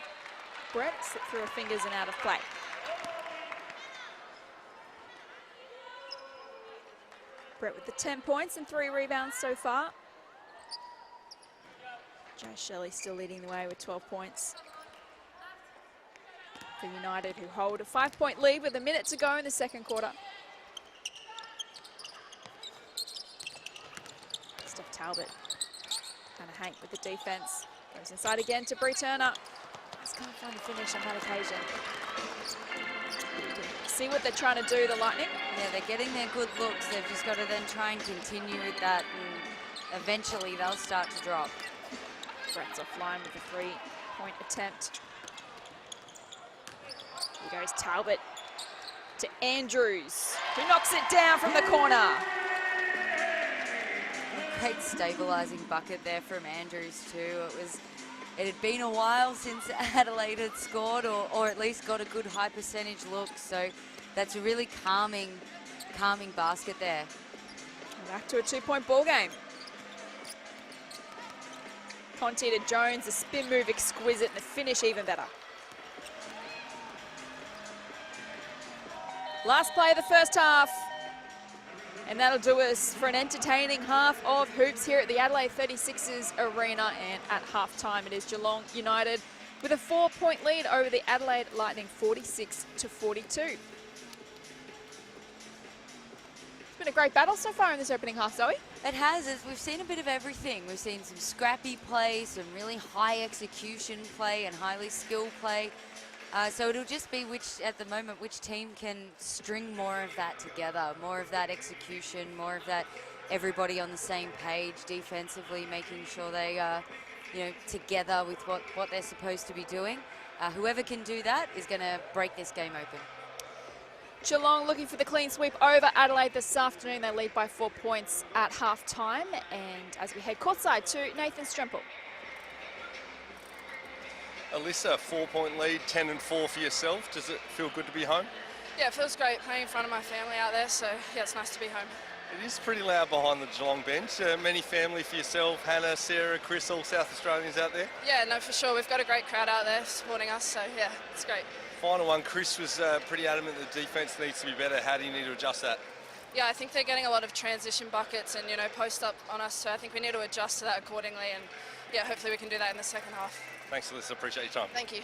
Brett, slip through her fingers and out of play. Brett with the 10 points and 3 rebounds so far. Joe Shelley still leading the way with 12 points. For United, who hold a 5-point lead with a minute to go in the second quarter. Steph Talbot. Hannah Hank with the defense. Goes inside again to Brie Turner. Just can't find a finish on that occasion. See what they're trying to do, the Lightning. Yeah, they're getting their good looks. They've just got to then try and continue with that, and eventually they'll start to drop. Brett's offline with a 3-point attempt. Here goes Talbot to Andrews, who knocks it down from the corner. Great stabilising bucket there from Andrews too. It had been a while since Adelaide had scored, or at least got a good high percentage look. So that's a really calming basket there. Back to a 2-point ball game. Conti to Jones, the spin move exquisite, and the finish even better. Last play of the first half. And that'll do us for an entertaining half of hoops here at the Adelaide 36ers Arena. And at halftime, it is Geelong United with a 4-point lead over the Adelaide Lightning, 46-42. It's been a great battle so far in this opening half, Zoe. It has. We've seen a bit of everything. We've seen some scrappy play, some really high execution play and highly skilled play. So it'll just be at the moment, which team can string more of that together, more of that execution, more of that everybody on the same page defensively, making sure they are, together with what they're supposed to be doing. Whoever can do that is going to break this game open. Geelong looking for the clean sweep over Adelaide this afternoon. They lead by 4 points at half-time. And as we head courtside to Nathan Strempel. Alyssa, 4-point lead, 10-4 for yourself. Does it feel good to be home? Yeah, it feels great playing in front of my family out there, so yeah, it's nice to be home. It is pretty loud behind the Geelong bench. Many family for yourself, Hannah, Sarah, Chris, all South Australians out there? Yeah, no, for sure. We've got a great crowd out there supporting us, so yeah, it's great. Final one, Chris was pretty adamant that the defence needs to be better. How do you need to adjust that? Yeah, I think they're getting a lot of transition buckets and, post up on us, so I think we need to adjust to that accordingly, and yeah, hopefully we can do that in the second half. Thanks, Alyssa. Appreciate your time. Thank you.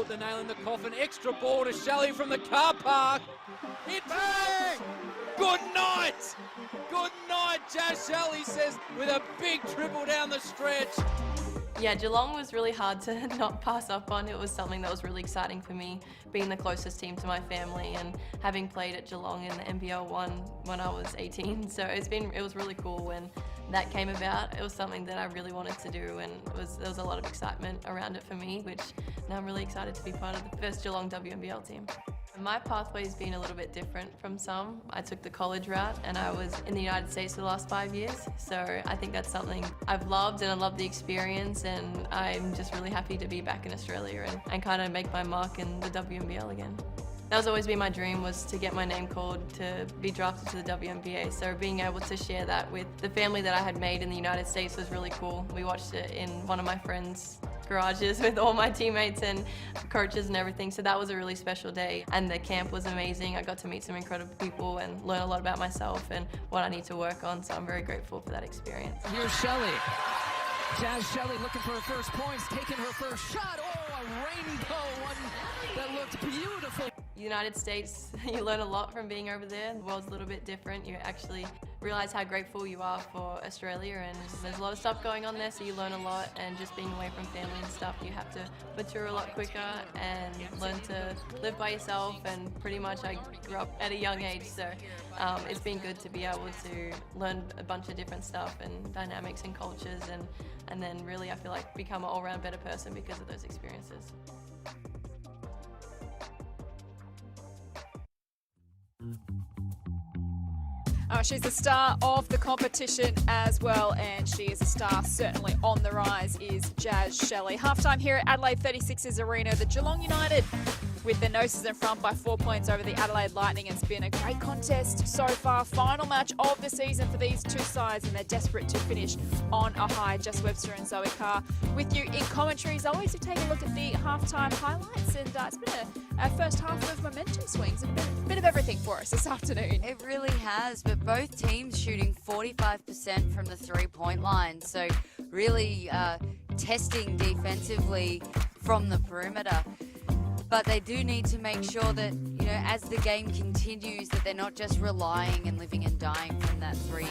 put the nail in the coffin. Extra ball to Shelley from the car park. It's good night. Good night, Jazz Shelley says with a big triple down the stretch. Yeah, Geelong was really hard to not pass up on. It was something that was really exciting for me, being the closest team to my family and having played at Geelong in the NBL 1 when I was 18. So it was really cool when that came about. It was something that I really wanted to do, and there was a lot of excitement around it for me, which now I'm really excited to be part of the first Geelong WNBL team. My pathway's been a little bit different from some. I took the college route and I was in the United States for the last 5 years. So I think that's something I've loved, and I love the experience, and I'm just really happy to be back in Australia and kind of make my mark in the WNBL again. That was always been my dream, was to get my name called, to be drafted to the WNBA. So being able to share that with the family that I had made in the United States was really cool. We watched it in one of my friends' garages with all my teammates and coaches and everything. So that was a really special day. And the camp was amazing. I got to meet some incredible people and learn a lot about myself and what I need to work on. So I'm very grateful for that experience. Here's Shelley. Jazz Shelley looking for her first points, taking her first shot. Oh, a rainbow one that looked beautiful. United States, you learn a lot from being over there. The world's a little bit different. You actually realize how grateful you are for Australia, and there's a lot of stuff going on there, so you learn a lot. And just being away from family and stuff, you have to mature a lot quicker and learn to live by yourself. And pretty much I grew up at a young age, so it's been good to be able to learn a bunch of different stuff and dynamics and cultures, and then really I feel like become an all-round better person because of those experiences. She's the star of the competition as well, and she is a star certainly on the rise, is Jazz Shelley. Halftime here at Adelaide 36ers Arena. The Geelong United with their noses in front by 4 points over the Adelaide Lightning. It's been a great contest so far. Final match of the season for these two sides, and they're desperate to finish on a high. Jess Webster and Zoe Carr with you in commentary. As always, we take a look at the halftime highlights, and it's been a first half of momentum swings, a bit of everything for us this afternoon. It really has, but both teams shooting 45% from the three-point line, so really testing defensively from the perimeter. But they do need to make sure that, you know, as the game continues, that they're not just relying and living and dying from that three.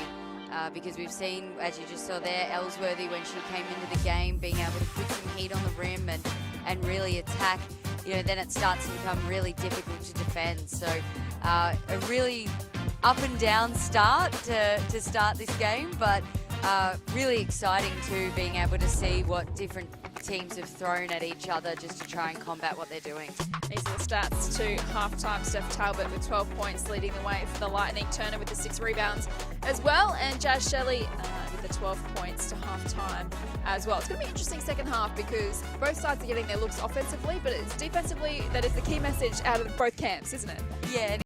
Because we've seen, as you just saw there, Ellsworthy, when she came into the game, being able to put some heat on the rim and really attack, you know, then it starts to become really difficult to defend. So a really up and down start to start this game, but really exciting too, being able to see what different teams have thrown at each other just to try and combat what they're doing. These are the stats to halftime. Steph Talbot with 12 points leading the way for the Lightning. Turner with the 6 rebounds as well, and Jazz Shelley with the 12 points to halftime as well. It's going to be an interesting second half because both sides are getting their looks offensively, but it's defensively that is the key message out of both camps, isn't it? Yeah.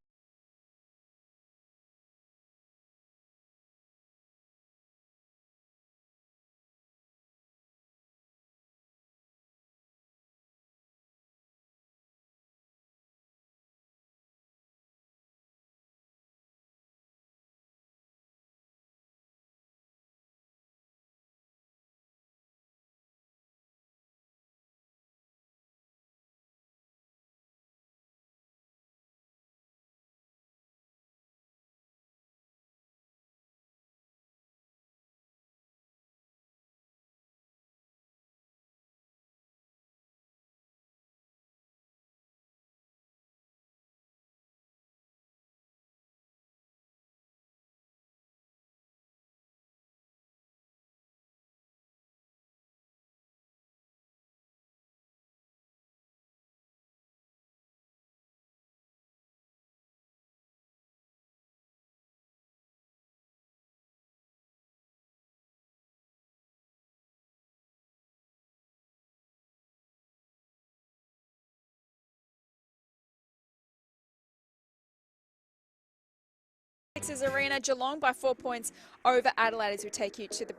Arena, Geelong by 4 points over Adelaide as we take you to the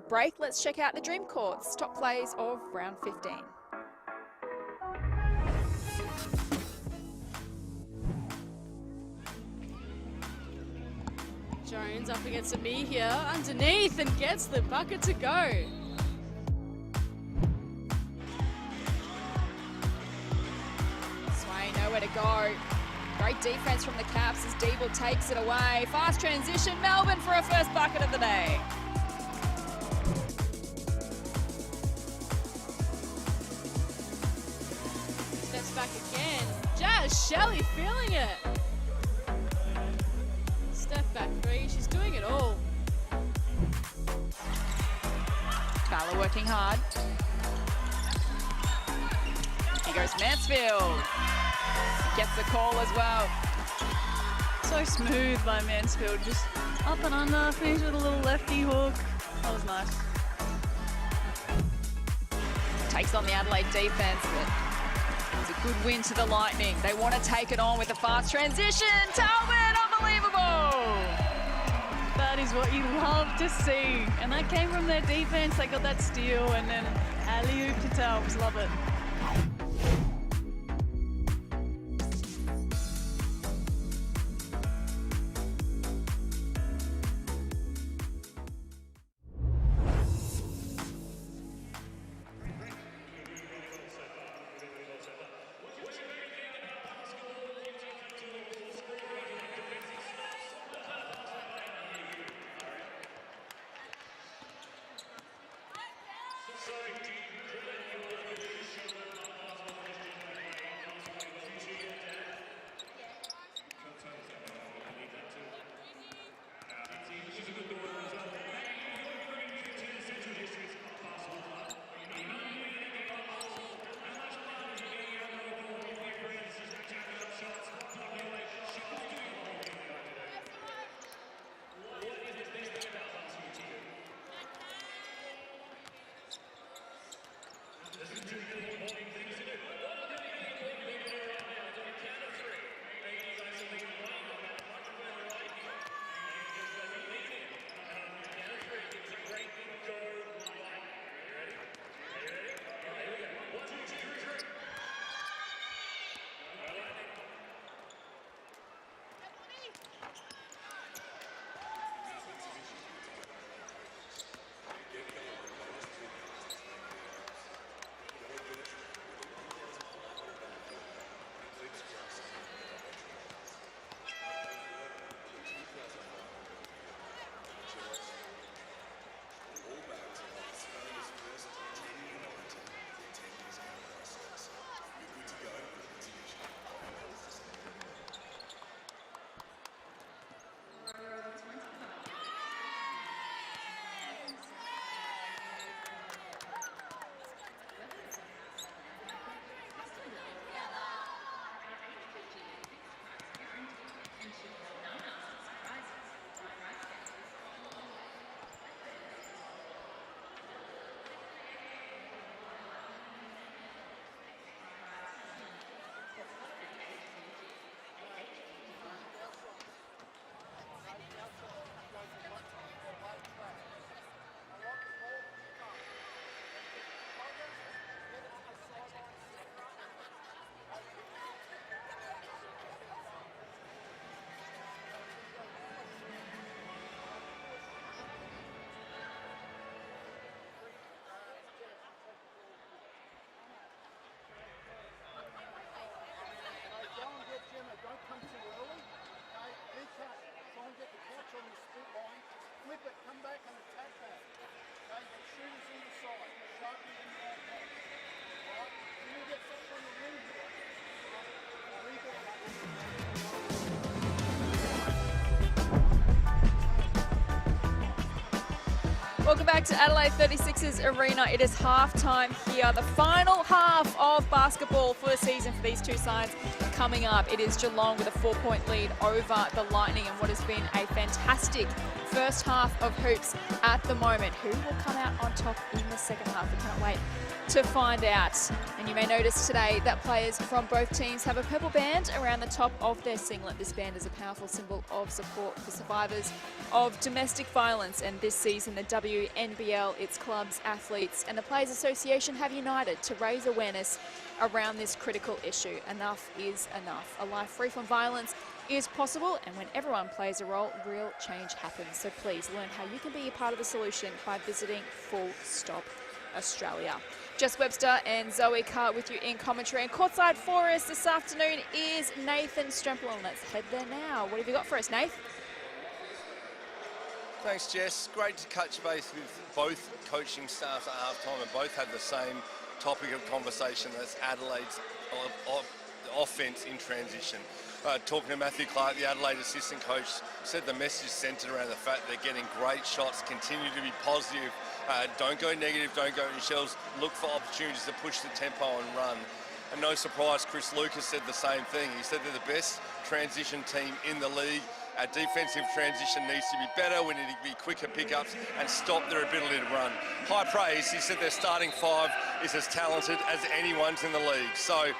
break. Let's check out the Dream Courts, top plays of round 15. Jones up against me here, underneath, and gets the bucket to go. go. Great defense from the Caps as Deeble takes it away. Fast transition, Melbourne for a first bucket of the day. Steps back again. Jazz Shelley feeling it. Step back three. She's doing it all. Fowler working hard. Here goes Mansfield. Gets the call as well. So smooth by Mansfield. Just up and under. Finish with a little lefty hook. That was nice. Takes on the Adelaide defense, but it's a good win to the Lightning. They want to take it on with a fast transition. Talbot, unbelievable! That is what you love to see. And that came from their defense. They got that steal and then alley-oop to Talbot. Love it. Welcome back to Adelaide 36ers Arena. It is halftime here. The final half of basketball for the season for these two sides coming up. It is Geelong with a 4-point lead over the Lightning and what has been a fantastic first half of hoops at the moment. Who will come out on top in the second half? We can't wait to find out. And you may notice today that players from both teams have a purple band around the top of their singlet. This band is a powerful symbol of support for survivors of domestic violence. And this season, the WNBL, its clubs, athletes and the Players Association have united to raise awareness around this critical issue. Enough is enough. A life free from violence is possible, and when everyone plays a role, real change happens. So please learn how you can be a part of the solution by visiting Full Stop Australia. Jess Webster and Zoe Carr with you in commentary. And courtside for us this afternoon is Nathan Strempel. And let's head there now. What have you got for us, Nath? Thanks, Jess. Great to touch base with both coaching staffs at halftime, and both had the same topic of conversation. That's Adelaide's offense in transition. Talking to Matthew Clark, the Adelaide assistant coach, said the message centred around the fact they're getting great shots, continue to be positive, don't go negative, don't go in shells, look for opportunities to push the tempo and run. And no surprise, Chris Lucas said the same thing. He said they're the best transition team in the league. Our defensive transition needs to be better. We need to be quicker pickups and stop their ability to run. High praise. He said their starting five is as talented as anyone's in the league. So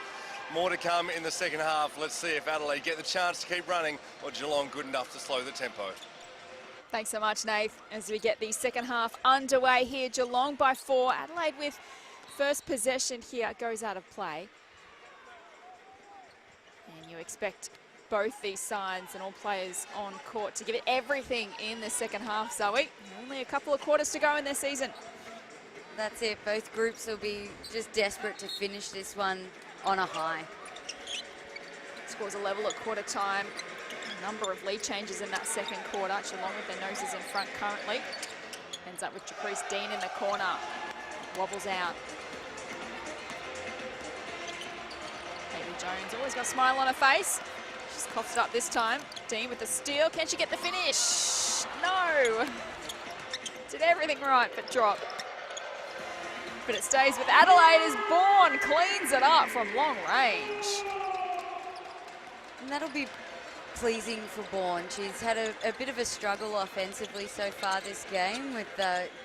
more to come in the second half. Let's see if Adelaide get the chance to keep running or Geelong good enough to slow the tempo. Thanks so much, Nath. As we get the second half underway here, Geelong by 4. Adelaide with first possession here goes out of play. And you expect both these sides and all players on court to give it everything in the second half, Zoe. Only a couple of quarters to go in their season. That's it. Both groups will be just desperate to finish this one on a high. Scores a level at quarter time. A number of lead changes in that second quarter. Geelong with their noses in front currently. Ends up with Japrice Dean in the corner. Wobbles out. Haley Jones always got a smile on her face. She's coughed it up this time. Dean with the steal. Can she get the finish? No. Did everything right but drop. But it stays with Adelaide as Bourne cleans it up from long range. And that'll be pleasing for Bourne. She's had a bit of a struggle offensively so far this game, with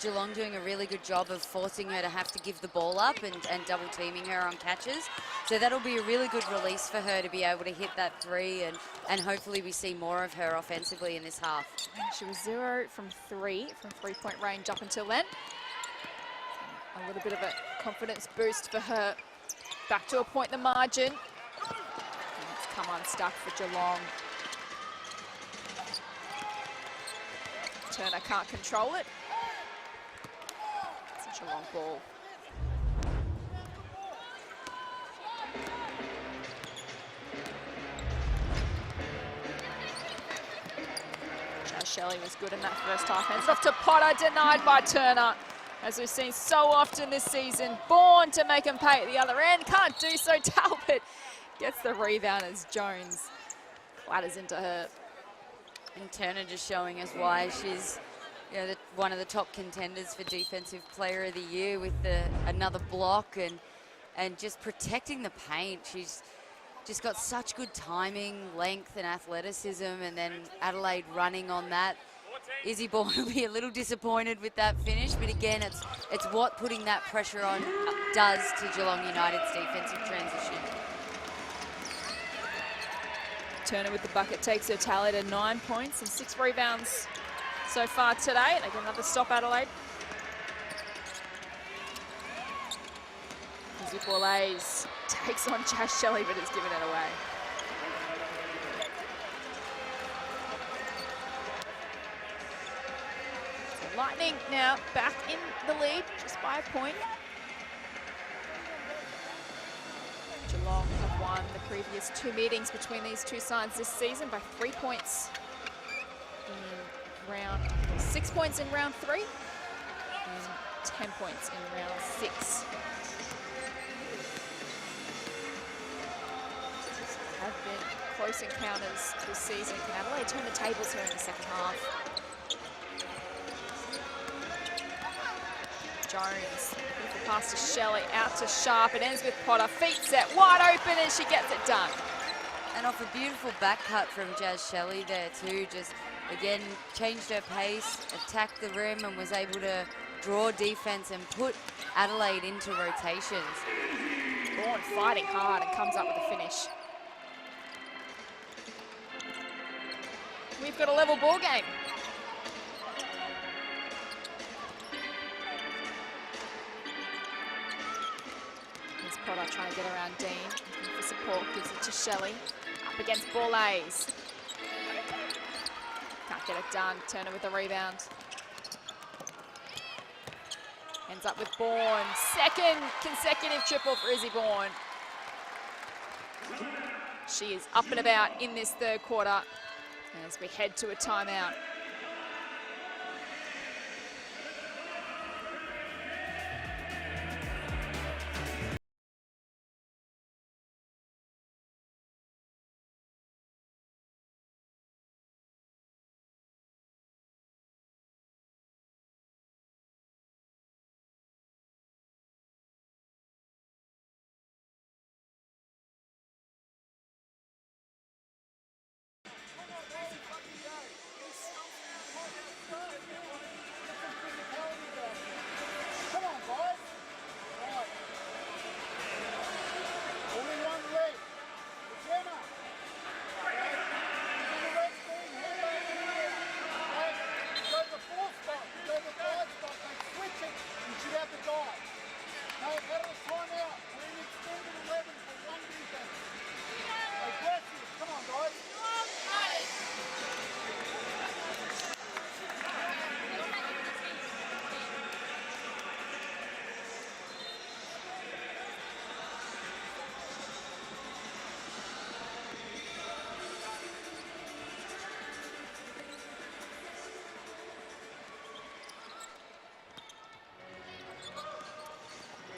Geelong doing a really good job of forcing her to have to give the ball up and double teaming her on catches. So that'll be a really good release for her to be able to hit that three, and hopefully we see more of her offensively in this half. She was 0 from 3 from three-point range up until then. A little bit of a confidence boost for her. Back to a point the margin. And it's come unstuck for Geelong. Turner can't control it. It's a Geelong ball. Jazz Shelley was good in that first half. Hands off to Potter, denied by Turner. As we've seen so often this season, Bourne to make him pay at the other end. Can't do so. Talbot gets the rebound as Jones clatters into her. And Turner just showing us why she's, you know, one of the top contenders for Defensive Player of the Year, with another block and just protecting the paint. She's just got such good timing, length and athleticism, and then Adelaide running on that. Izzy Bourne will be a little disappointed with that finish, but again, it's what putting that pressure on does to Geelong United's defensive transition. Turner with the bucket takes her tally to 9 points and 6 rebounds so far today. They get another stop, Adelaide. Izzy Bourlays takes on Jazz Shelley, but has given it away. Lightning now back in the lead, just by a point. Geelong have won the previous 2 meetings between these two sides this season by 3 points in round, 6 points in round 3, and 10 points in round 6. Have been close encounters this season. Can Adelaide turn the tables here in the second half? Jones, beautiful pass to Shelley, out to Sharp. It ends with Potter, feet set, wide open, and she gets it done. And off a beautiful back cut from Jazz Shelley there too, just again changed her pace, attacked the rim, and was able to draw defense and put Adelaide into rotations. Bourne fighting hard and comes up with a finish. We've got a level ball game. Potter trying to get around Dean. Looking for support, gives it to Shelley. Up against Bourlays. Can't get it done. Turner with the rebound. Ends up with Bourne. Second consecutive triple for Izzy Bourne. She is up and about in this third quarter as we head to a timeout.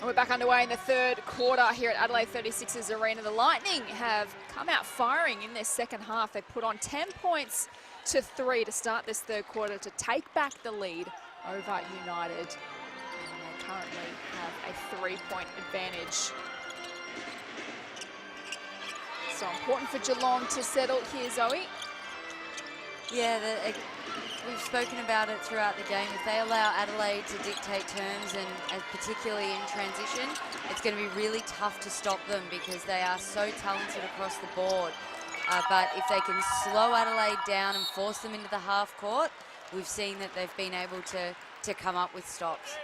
We're back underway in the third quarter here at Adelaide 36ers Arena. The Lightning have come out firing in their second half. They put on 10 points to 3 to start this third quarter to take back the lead over United. And they currently have a 3-point advantage. So important for Geelong to settle here, Zoe. Yeah, we've spoken about it throughout the game. If they allow Adelaide to dictate terms, and particularly in transition, it's going to be really tough to stop them because they are so talented across the board. But if they can slow Adelaide down and force them into the half court, we've seen that they've been able to come up with stops.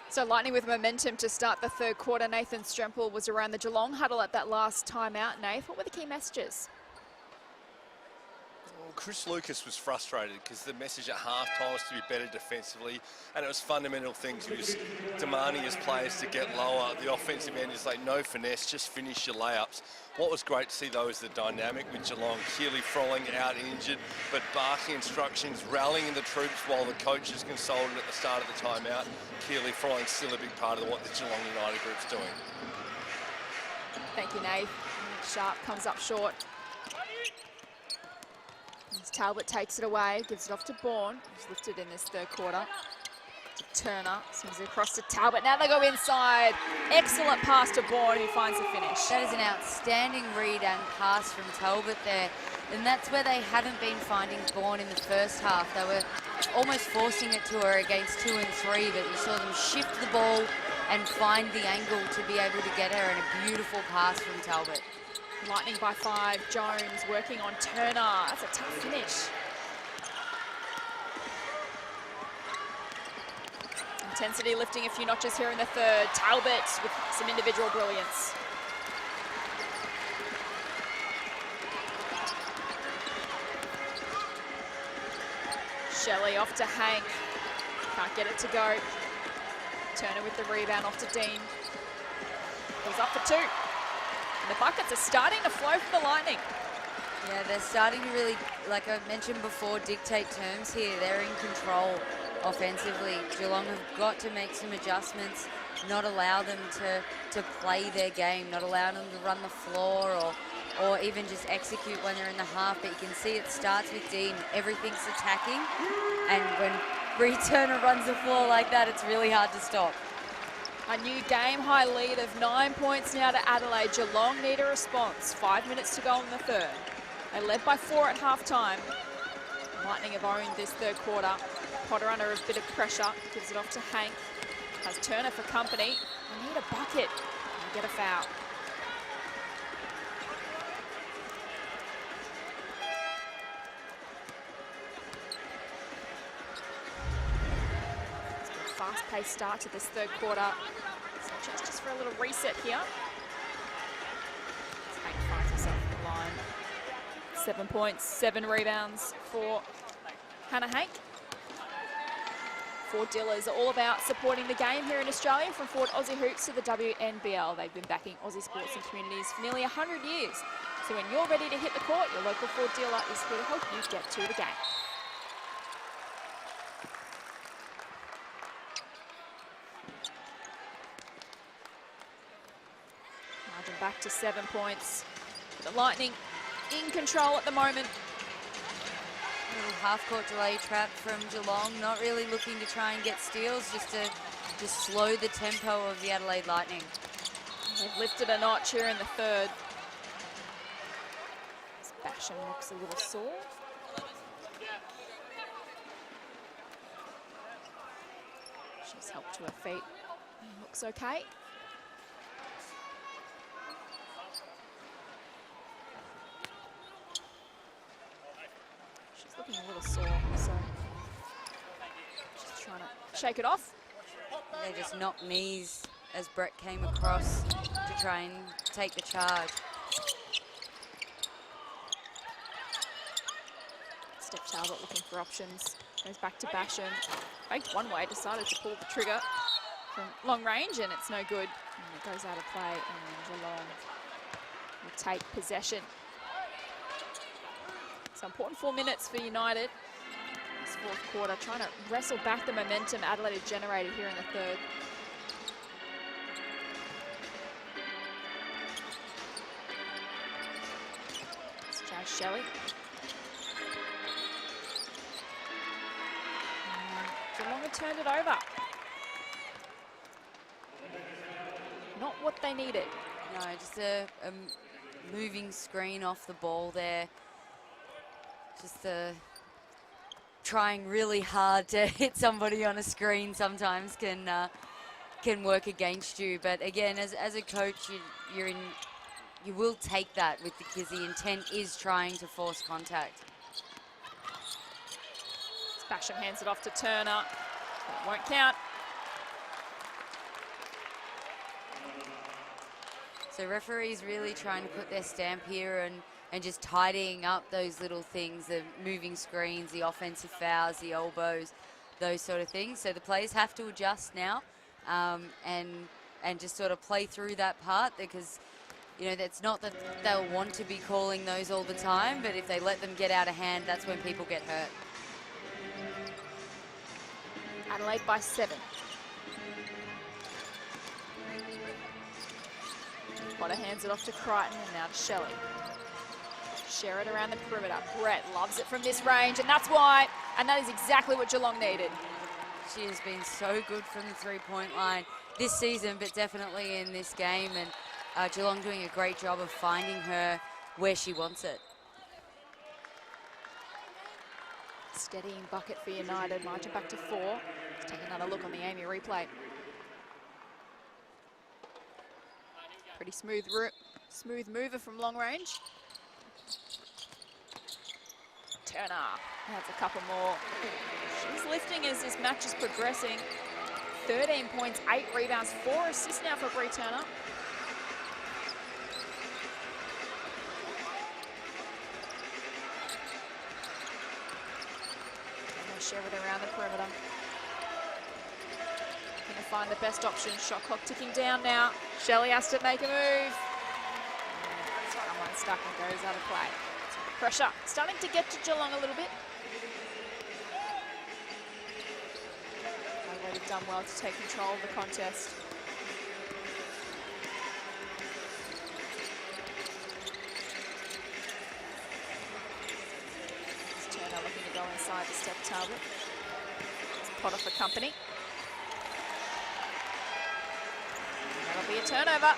So Lightning with momentum to start the third quarter. Nathan Strempel was around the Geelong huddle at that last timeout. Nath, what were the key messages? Chris Lucas was frustrated because the message at halftime was to be better defensively, and it was fundamental things. He was demanding his players to get lower. The offensive end is like, no finesse, just finish your layups. What was great to see, though, is the dynamic with Geelong. Keely Frolling out injured, but barking instructions, rallying the troops while the coaches consulted at the start of the timeout. Keely Frolling still a big part of what the Geelong United group's doing. Thank you, Nath. Sharp comes up short. Talbot takes it away, gives it off to Bourne, who's lifted in this third quarter. To Turner, swings it across to Talbot. Now they go inside. Excellent pass to Bourne, who finds the finish. That is an outstanding read and pass from Talbot there. And that's where they haven't been finding Bourne in the first half. They were almost forcing it to her against 2 and 3, but you saw them shift the ball and find the angle to be able to get her, and a beautiful pass from Talbot. Lightning by 5. Jones working on Turner. That's a tough finish. Intensity lifting a few notches here in the third. Talbot with some individual brilliance. Shelley off to Hank. Can't get it to go. Turner with the rebound off to Dean. Goes up for 2. The buckets are starting to flow for the Lightning. Yeah, they're starting to really, like I mentioned before, dictate terms here. They're in control offensively. Geelong have got to make some adjustments, not allow them to play their game, not allow them to run the floor or even just execute when they're in the half. But you can see it starts with Dean. Everything's attacking. And when Bree Turner runs the floor like that, it's really hard to stop. A new game-high lead of 9 points now to Adelaide. Geelong need a response. 5 minutes to go in the third. They led by 4 at halftime. Lightning have owned this third quarter. Potter under a bit of pressure. Gives it off to Hank. Has Turner for company. They need a bucket and get a foul. Fast-paced start to this third quarter. Sanchez just for a little reset here. Hank finds himself in the line. 7 points, 7 rebounds for Hannah Hank. Ford dealers are all about supporting the game here in Australia, from Ford Aussie Hoops to the WNBL. They've been backing Aussie sports and communities for nearly 100 years. So when you're ready to hit the court, your local Ford dealer is here to help you get to the game. Margin back to 7 points. The Lightning in control at the moment. A little half-court delay trap from Geelong, not really looking to try and get steals, just to slow the tempo of the Adelaide Lightning. They've lifted a notch here in the third. Basham looks a little sore. She's helped to her feet. Looks okay. She's looking a little sore, so just trying to shake it off. They just knocked knees as Brett came across to try and take the charge. Steph Talbot looking for options. Goes back to Basham. Faked one way, decided to pull the trigger from long range, and it's no good. And it goes out of play, and Geelong will take possession. So important 4 minutes for United. This fourth quarter, trying to wrestle back the momentum Adelaide had generated here in the third. It's Jazz Shelley. Geelong had turned it over. Not what they needed. No, just a moving screen off the ball there. Just trying really hard to hit somebody on a screen sometimes can work against you. But again, as a coach, you will take that with because the intent is trying to force contact. Basham hands it off to Turner. That won't count. So referees really trying to put their stamp here and just tidying up those little things, the moving screens, the offensive fouls, the elbows, those sort of things. So the players have to adjust now and just sort of play through that part, because you know, that's not that they'll want to be calling those all the time, but if they let them get out of hand, that's when people get hurt. Adelaide by 7. Potter hands it off to Crichton, and now to Shelley. Share it around the perimeter. Brett loves it from this range, and that's why, and that is exactly what Geelong needed. She has been so good from the three-point line this season, but definitely in this game, and Geelong doing a great job of finding her where she wants it. Steadying bucket for United. Margin back to 4. Let's take another look on the Amy replay. Pretty smooth mover from long range. Turner has a couple more. She's lifting as this match is progressing. 13 points, 8 rebounds, 4 assists now for Bree Turner. Share it around the perimeter. Going to find the best option. Shot clock ticking down now. Shelley has to make a move. Someone stuck and goes out of play. Pressure starting to get to Geelong a little bit. Adelaide have done well to take control of the contest. Turner looking to go inside to Steph Talbot. It's Potter for company. And that'll be a turnover.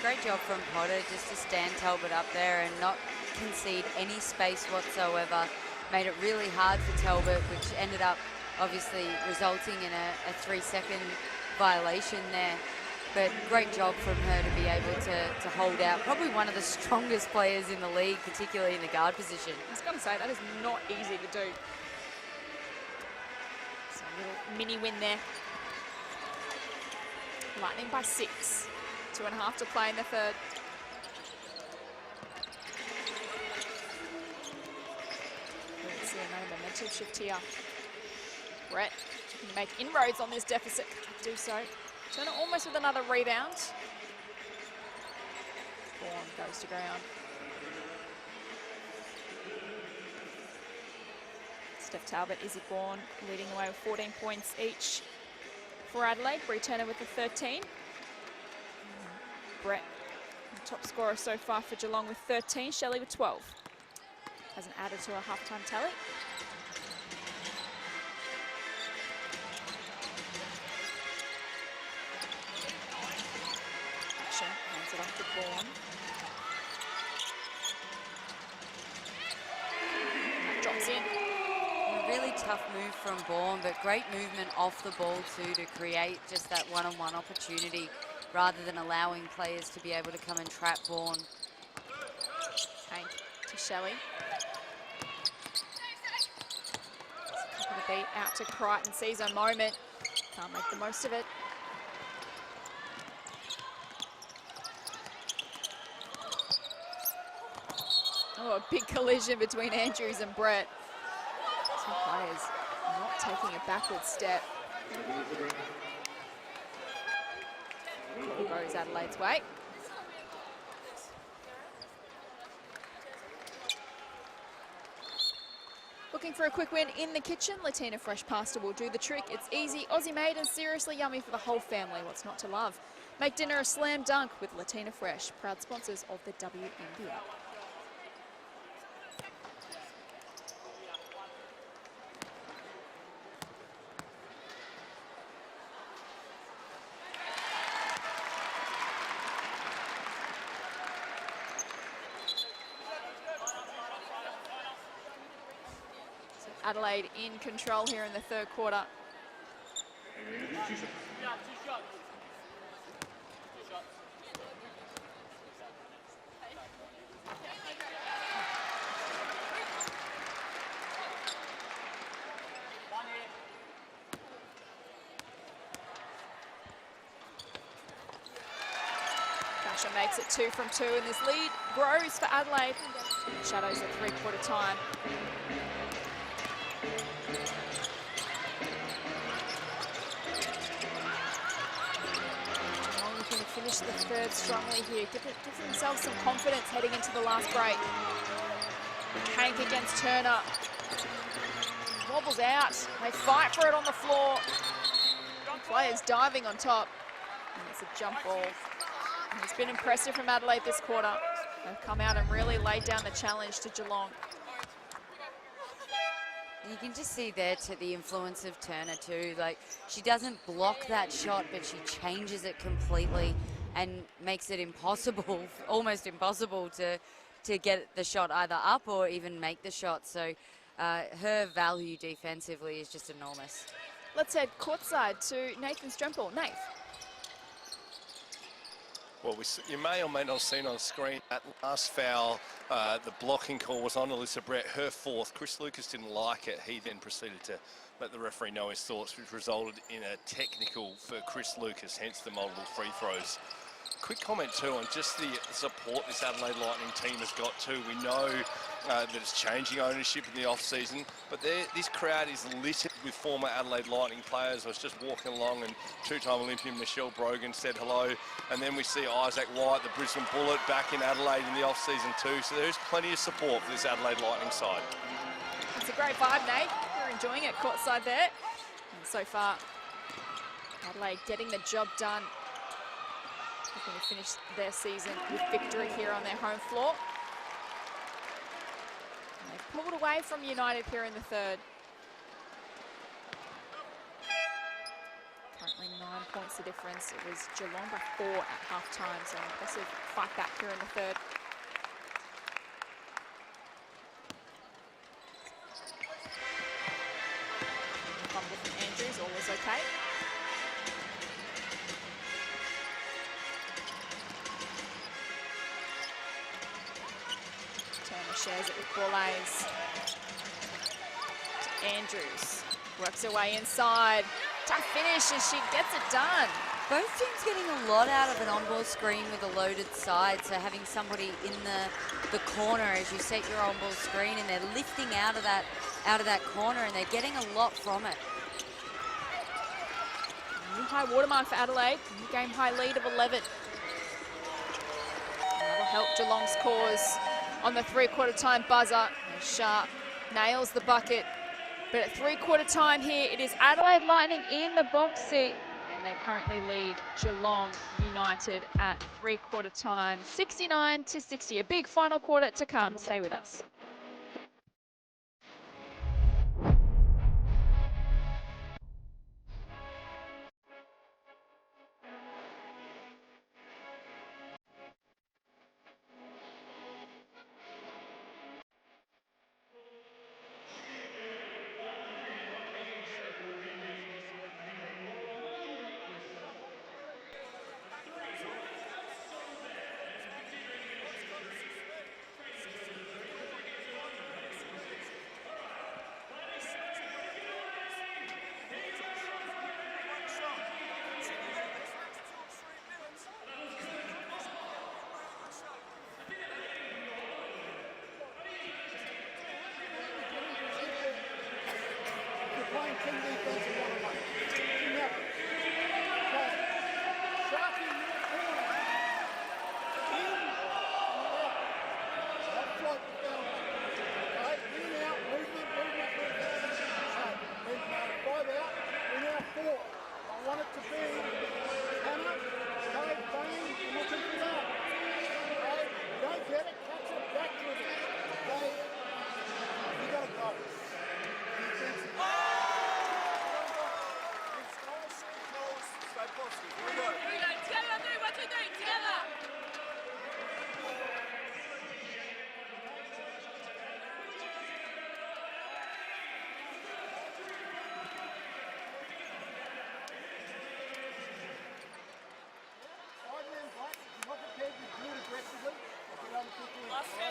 Great job from Potter just to stand Talbot up there and not concede any space whatsoever. Made it really hard for Talbot, which ended up obviously resulting in a 3-second violation there. But great job from her to be able to hold out. Probably one of the strongest players in the league, particularly in the guard position. I was going to say, that is not easy to do. So a little mini win there. Lightning by 6. 2.5 to play in the third. Let's see another momentum shift here. Brett looking to make inroads on this deficit. Can't do so. Turner almost with another rebound. Bourne goes to ground. Steph Talbot, Izzy Bourne leading the way with 14 points each for Adelaide. Bree Turner with the 13. Brett, the top scorer so far for Geelong with 13. Shelley with 12. Hasn't added to her halftime tally. Action hands it off to Bourne. That drops in. A really tough move from Bourne, but great movement off the ball too to create just that one-on-one opportunity rather than allowing players to be able to come and trap Bourne. Hank to Shelley. Couple of beat out to Crichton, sees a moment. Can't make the most of it. Oh, a big collision between Andrews and Brett. Two players not taking a backward step. Ball goes Adelaide's way. Looking for a quick win in the kitchen? Latina Fresh Pasta will do the trick. It's easy, Aussie made, and seriously yummy for the whole family. What's not to love? Make dinner a slam dunk with Latina Fresh, proud sponsors of the WNBL. Adelaide in control here in the third quarter. Basher makes it 2 from 2, and this lead grows for Adelaide. Shadows at three-quarter time. Finish the third strongly here. Give themselves some confidence heading into the last break. Hank against Turner. Wobbles out. They fight for it on the floor. Players diving on top. And it's a jump ball. And it's been impressive from Adelaide this quarter. They've come out and really laid down the challenge to Geelong. You can just see there to the influence of Turner too. Like, she doesn't block that shot, but she changes it completely and makes it impossible, almost impossible to get the shot either up or even make the shot. So her value defensively is just enormous. Let's head courtside to Nathan Strempel. Nath. Well, you may or may not have seen on screen that last foul, the blocking call was on Alyssa Brett, her fourth. Chris Lucas didn't like it. He then proceeded to let the referee know his thoughts, which resulted in a technical for Chris Lucas, hence the multiple free throws. Quick comment too on just the support this Adelaide Lightning team has got too. We know that it's changing ownership in the off-season, but this crowd is littered with former Adelaide Lightning players. I was just walking along and two-time Olympian Michelle Brogan said hello, and then we see Isaac White, the Brisbane Bullet, back in Adelaide in the off-season too, so there's plenty of support for this Adelaide Lightning side. It's a great vibe, Nate. We're enjoying it courtside there. And so far, Adelaide getting the job done. Looking to finish their season with victory here on their home floor. And they've pulled away from United here in the third. Currently 9 points the difference. It was Geelong by 4 at half-time, so an impressive fight back here in the third. Fumble from Andrews, all was okay. Shares it with Borlays. Andrews works her way inside. Tough finish and she gets it done. Both teams getting a lot out of an on-ball screen with a loaded side, so having somebody in the corner as you set your on-ball screen, and they're lifting out of that corner and they're getting a lot from it. New high watermark for Adelaide. New game high lead of 11. That'll help Geelong's cause on the three-quarter time buzzer. Sharp nails the bucket. But at three-quarter time here, it is Adelaide Lightning in the box seat. And they currently lead Geelong United at three-quarter time, 69-60. A big final quarter to come. Stay with us.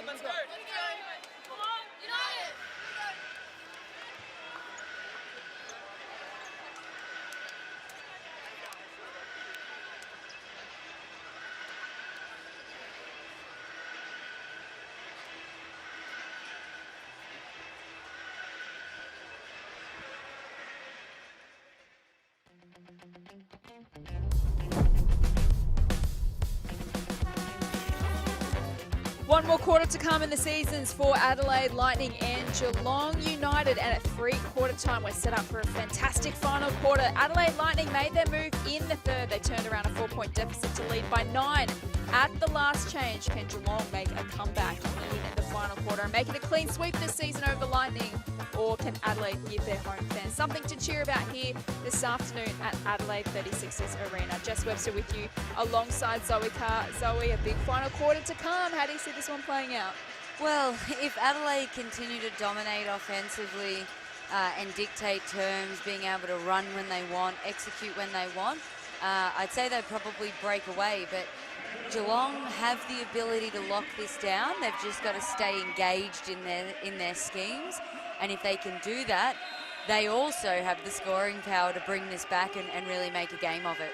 Let's go. Come on, United. One more quarter to come in the seasons for Adelaide Lightning and Geelong United. And at three-quarter time, we're set up for a fantastic final quarter. Adelaide Lightning made their move in the third. They turned around a 4-point deficit to lead by 9. At the last change, can Geelong make a comeback in the final quarter and make it a clean sweep this season over Lightning? Or can Adelaide give their home fans something to cheer about here this afternoon at Adelaide 36ers Arena? Jess Webster with you alongside Zoe Carr. Zoe, a big final quarter to come. How do you see this one playing out? Well, if Adelaide continue to dominate offensively and dictate terms, being able to run when they want, execute when they want, I'd say they'd probably break away. But Geelong have the ability to lock this down. They've just got to stay engaged in their schemes. And if they can do that, they also have the scoring power to bring this back and really make a game of it.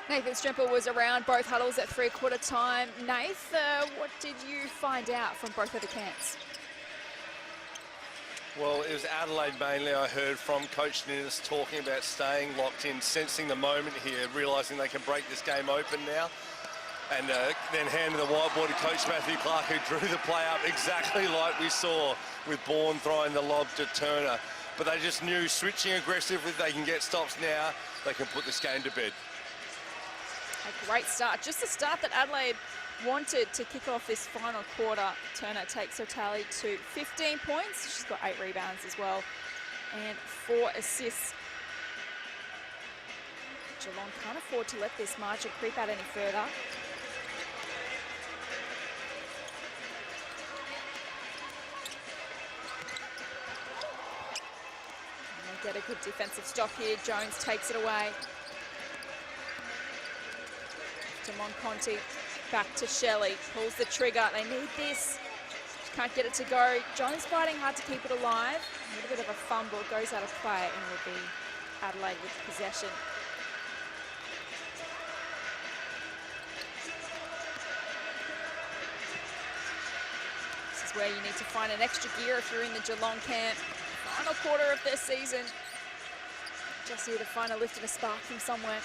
Nathan Stremper was around both huddles at three-quarter time. Nath, what did you find out from both of the camps? Well, it was Adelaide mainly. I heard from Coach Ninnis talking about staying locked in, sensing the moment here, realising they can break this game open now. And then handing the whiteboard to Coach Matthew Clark, who drew the play up exactly like we saw with Bourne throwing the lob to Turner. But they just knew switching aggressively, they can get stops now, they can put this game to bed. A great start. Just the start that Adelaide wanted to kick off this final quarter. Turner takes her tally to 15 points. She's got 8 rebounds as well and 4 assists. Geelong can't afford to let this margin creep out any further. Get a good defensive stop here. Jones takes it away. To Monconti. Back to Shelley. Pulls the trigger. They need this. She can't get it to go. Jones fighting hard to keep it alive. A little bit of a fumble. Goes out of play and will be Adelaide with possession. This is where you need to find an extra gear if you're in the Geelong camp. Final quarter of their season. Just need to find a lift and a spark from somewhere.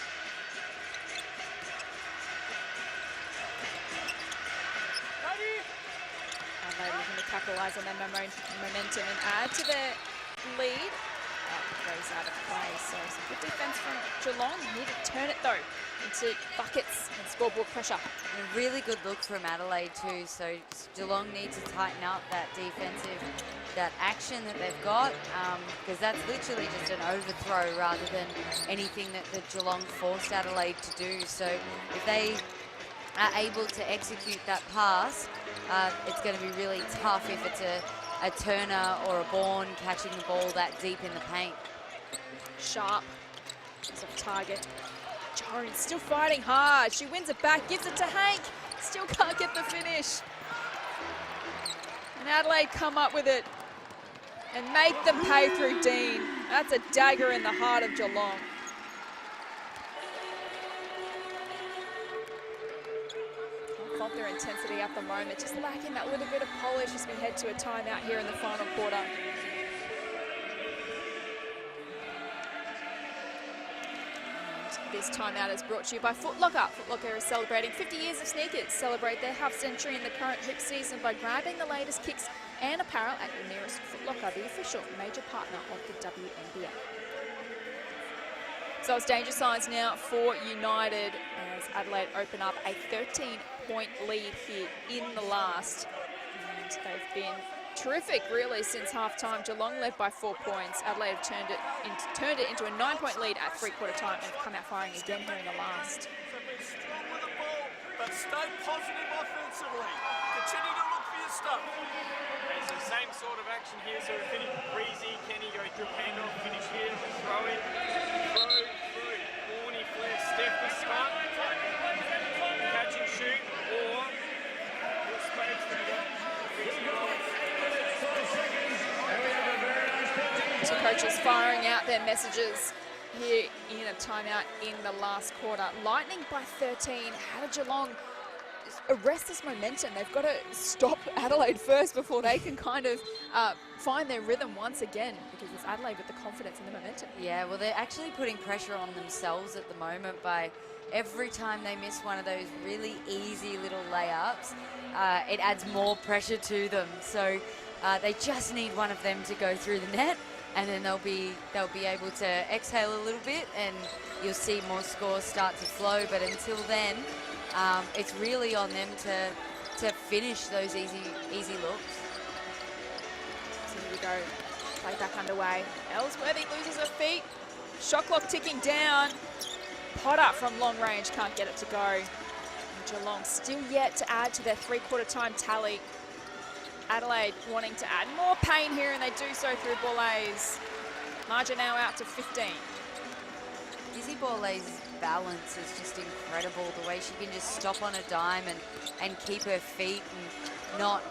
Adelaide looking to capitalise on their momentum and add to their lead. Goes out of play, so some good defence from Geelong. Need to turn it though into buckets and scoreboard pressure. A really good look from Adelaide too, so Geelong need to tighten up that defensive, that action that they've got, because that's literally just an overthrow rather than anything that the Geelong forced Adelaide to do. So if they are able to execute that pass, it's going to be really tough if it's a Turner or a Bourne catching the ball that deep in the paint. Sharp is off target. Jones still fighting hard. She wins it back, gives it to Hank. Still can't get the finish. And Adelaide come up with it and make them pay through Dean. That's a dagger in the heart of Geelong. Can't fault their intensity at the moment. Just lacking that little bit of polish as we head to a timeout here in the final quarter. This timeout is brought to you by Foot Locker. Foot Locker is celebrating 50 years of sneakers. Celebrate their half-century in the current hoop season by grabbing the latest kicks and apparel at your nearest Foot Locker, the official major partner of the WNBL. So it's danger signs now for United as Adelaide open up a 13-point lead here in the last. And they've been terrific, really, since halftime. Geelong led by 4 points. Adelaide have turned it into a 9-point lead at three-quarter time and come out firing again here in the last. Strong with the ball, but stay positive offensively. Continue to look for your stuff. Okay, so same sort of action here. So we're finish breezy. Kenny go through handoff, finish here, throw it, through. Orny, Flair, Steph with Scott. Catch and shoot, or space to go. So coaches firing out their messages here in a timeout in the last quarter. Lightning by 13. How did Geelong arrest this momentum? They've got to stop Adelaide first before they can kind of find their rhythm once again, because it's Adelaide with the confidence and the momentum. Yeah, well, they're actually putting pressure on themselves at the moment by every time they miss one of those really easy little layups, it adds more pressure to them. So they just need one of them to go through the net, and then they'll be able to exhale a little bit, and you'll see more scores start to flow. But until then, it's really on them to finish those easy looks. So here we go. Play back underway. Ellsworthy loses her feet. Shot clock ticking down. Potter from long range can't get it to go. And Geelong still yet to add to their three-quarter time tally. Adelaide wanting to add more pain here, and they do so through Borlase. Margin now out to 15. Izzy Borlase's balance is just incredible. The way she can just stop on a dime and keep her feet and not,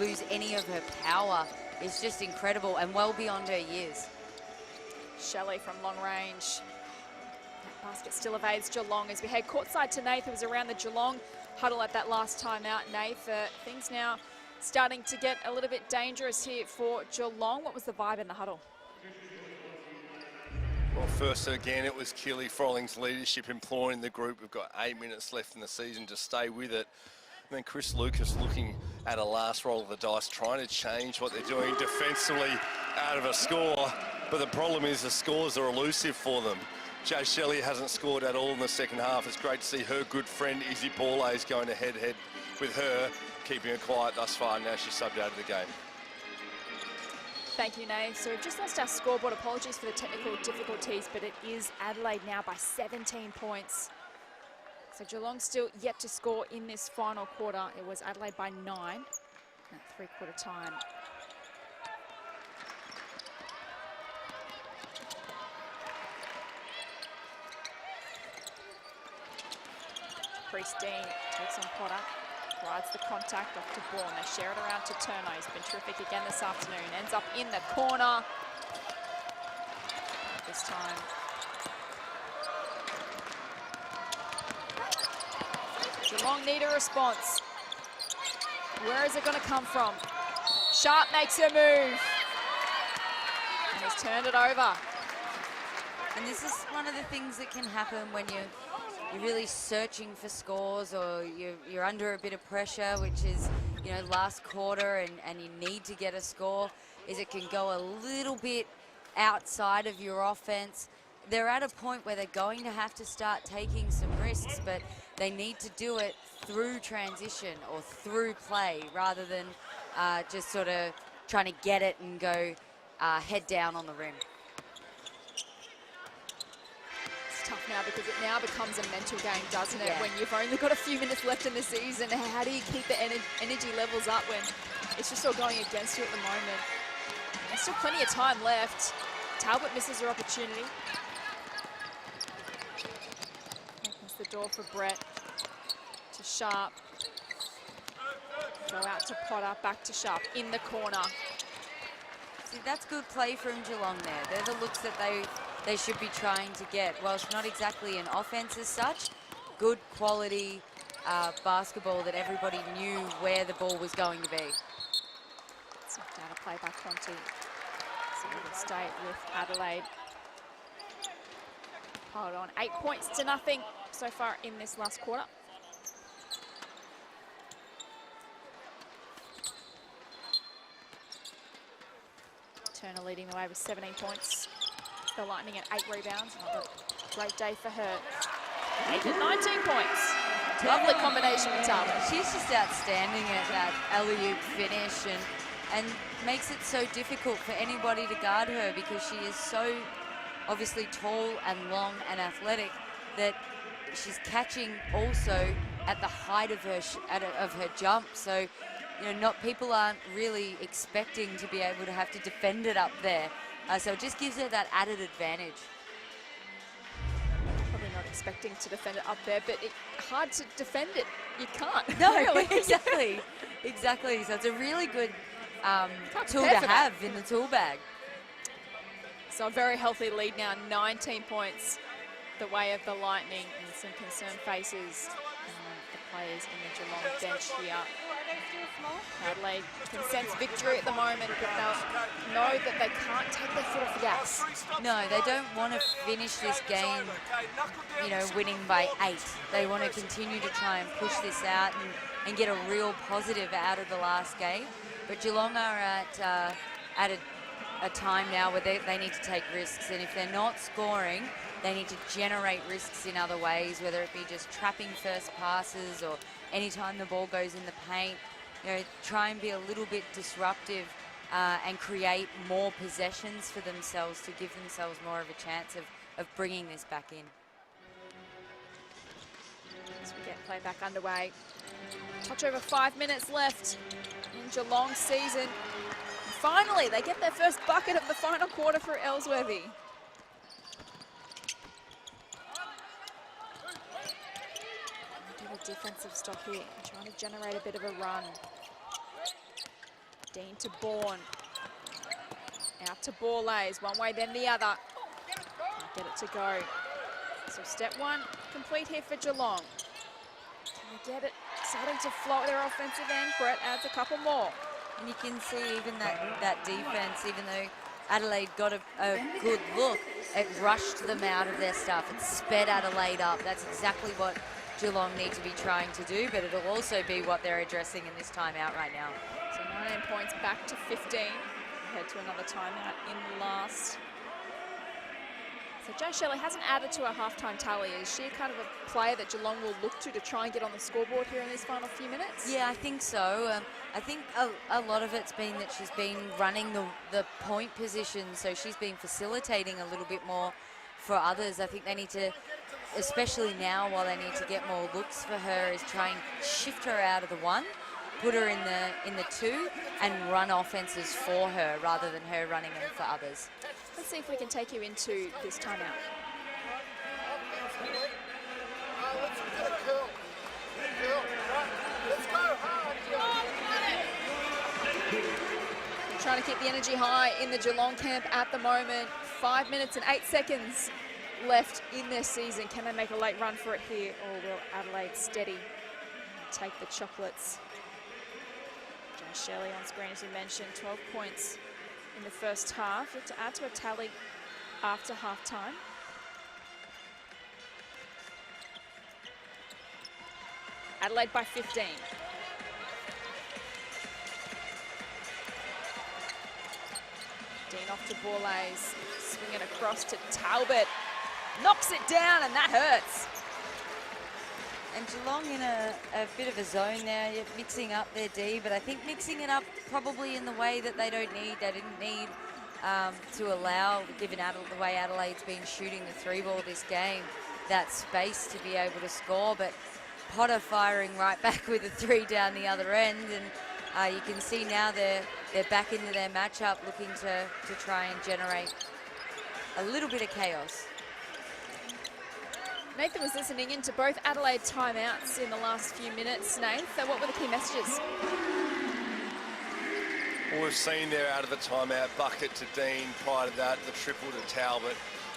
lose any of her power is just incredible and well beyond her years. Shelley from long range. That basket still evades Geelong as we head courtside to Nath, who was around the Geelong huddle at that last timeout. Nath, things now starting to get a little bit dangerous here for Geelong. What was the vibe in the huddle? Well, first again, it was Keely Frolling's leadership imploring the group. We've got 8 minutes left in the season to stay with it. And then Chris Lucas looking at a last roll of the dice, trying to change what they're doing defensively out of a score. But the problem is the scores are elusive for them. Jay Shelley hasn't scored at all in the second half. It's great to see her good friend Izzy Borlase going to head-to-head with her, keeping her quiet thus far. Now she's subbed out of the game. Thank you, Nave. So we've just lost our scoreboard. Apologies for the technical difficulties, but it is Adelaide now by 17 points. So Geelong still yet to score in this final quarter. It was Adelaide by 9 at three-quarter time. Priest Dean takes on Potter. Rides the contact off to Bourne. They share it around to Turner. He's been terrific again this afternoon. Ends up in the corner. This time. Geelong need a response. Where is it going to come from? Sharp makes her move. And has turned it over. And this is one of the things that can happen when you're really searching for scores, or you're under a bit of pressure, which is, you know, last quarter, and you need to get a score, is it can go a little bit outside of your offense. They're at a point where they're going to have to start taking some risks, but they need to do it through transition or through play rather than just sort of trying to get it and go head down on the rim. Tough now because it now becomes a mental game, doesn't it? Yeah. When you've only got a few minutes left in the season, how do you keep the energy levels up when it's just all going against you at the moment? There's still plenty of time left. Talbot misses her opportunity. Opens the door for Brett. To Sharp. Go out to Potter, back to Sharp, in the corner. See, that's good play from Geelong there. They're the looks that they should be trying to get. Whilst not exactly an offense as such, good quality basketball that everybody knew where the ball was going to be. It's knocked out a play by Conti. So we can stay with Adelaide. Hold on, 8 points to nothing so far in this last quarter. Turner leading the way with 17 points. The Lightning at 8 rebounds. Another great day for her. 8 and 19 points. Lovely combination with Talbot. She's just outstanding at that alley-oop finish and makes it so difficult for anybody to guard her because she is so obviously tall and long and athletic that she's catching also at the height of her jump. So, you know, people aren't really expecting to be able to have to defend it up there. So it just gives her that added advantage. Probably not expecting to defend it up there, but it's hard to defend it. You can't. No, really. exactly. Exactly. So it's a really good tool to have in the tool bag. So a very healthy lead now, 19 points the way of the Lightning, and some concerned faces the players in the Geelong bench here. Adelaide can sense victory at the moment, but they'll know that they can't take their foot off the gas. No, they don't want to finish this game, you know, winning by 8. They want to continue to try and push this out and get a real positive out of the last game. But Geelong are at a time now where they need to take risks, and if they're not scoring, they need to generate risks in other ways, whether it be just trapping first passes or anytime the ball goes in the paint. You know, try and be a little bit disruptive and create more possessions for themselves to give themselves more of a chance of bringing this back in. As we get play back underway. Touch over 5 minutes left in Geelong's season. And finally, they get their first bucket of the final quarter for Ellsworthy. Defensive stop here, trying to generate a bit of a run. Dean to Bourne. Out to Borlays, one way then the other. Can't get it to go. So step 1 complete here for Geelong. Can they get it? Starting to flow at their offensive end. Brett adds a couple more. And you can see even that defense, even though Adelaide got a good look, it rushed them out of their stuff. It sped Adelaide up. That's exactly what Geelong need to be trying to do, but it'll also be what they're addressing in this timeout right now. So 19 points back to 15. Head to another timeout in last. So Jo Shelley hasn't added to her halftime tally. Is she kind of a player that Geelong will look to try and get on the scoreboard here in these final few minutes? Yeah, I think so. I think a lot of it's been that she's been running the point position, so she's been facilitating a little bit more for others. I think they need to, especially now while they need to get more looks for her, is try and shift her out of the 1, put her in the 2 and run offenses for her rather than her running them for others. Let's see if we can take you into this timeout. Trying to keep the energy high in the Geelong camp at the moment. 5 minutes and 8 seconds left in their season. Can they make a late run for it here, or will Adelaide steady and take the chocolates? Jo Shelley on screen, as you mentioned, 12 points in the first half. You have to add to a tally after halftime. Adelaide by 15. Dean off to Borlase, swinging across to Talbot. Knocks it down, and that hurts. And Geelong in a bit of a zone now. You're mixing up their D, but I think mixing it up probably in the way that they don't need. They didn't need to allow, given the way Adelaide's been shooting the 3-ball this game, that space to be able to score. But Potter firing right back with a 3 down the other end, and you can see now they're back into their matchup, looking to try and generate a little bit of chaos. Nathan was listening into both Adelaide timeouts in the last few minutes. Nath, so what were the key messages? Well, we've seen there out of the timeout, bucket to Dean, prior to that, the triple to Talbot.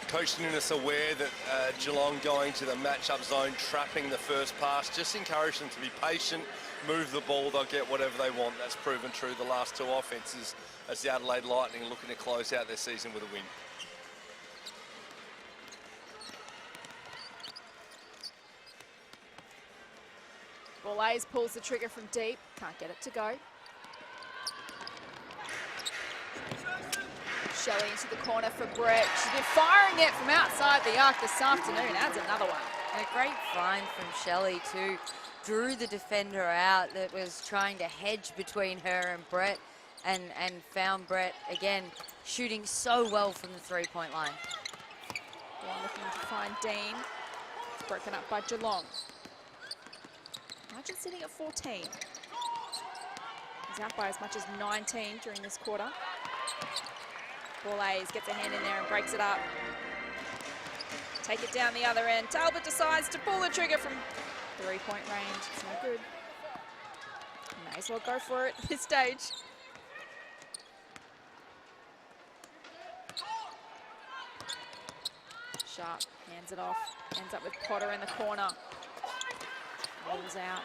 Coach Nunes aware that Geelong going to the matchup zone, trapping the first pass, just encourage them to be patient, move the ball, they'll get whatever they want. That's proven true the last 2 offences as the Adelaide Lightning are looking to close out their season with a win. Borlase pulls the trigger from deep, can't get it to go. Shelley into the corner for Brett. She's been firing it from outside the arc this afternoon. Adds another one. A great find from Shelley too. Drew the defender out that was trying to hedge between her and Brett, and found Brett again shooting so well from the 3-point line. One looking to find Dean. It's broken up by Geelong. Margin sitting at 14. He's out by as much as 19 during this quarter. Borlase gets a hand in there and breaks it up. Take it down the other end. Talbot decides to pull the trigger from 3-point range. It's no good. May as well go for it at this stage. Sharp hands it off. Ends up with Potter in the corner. Rolls out.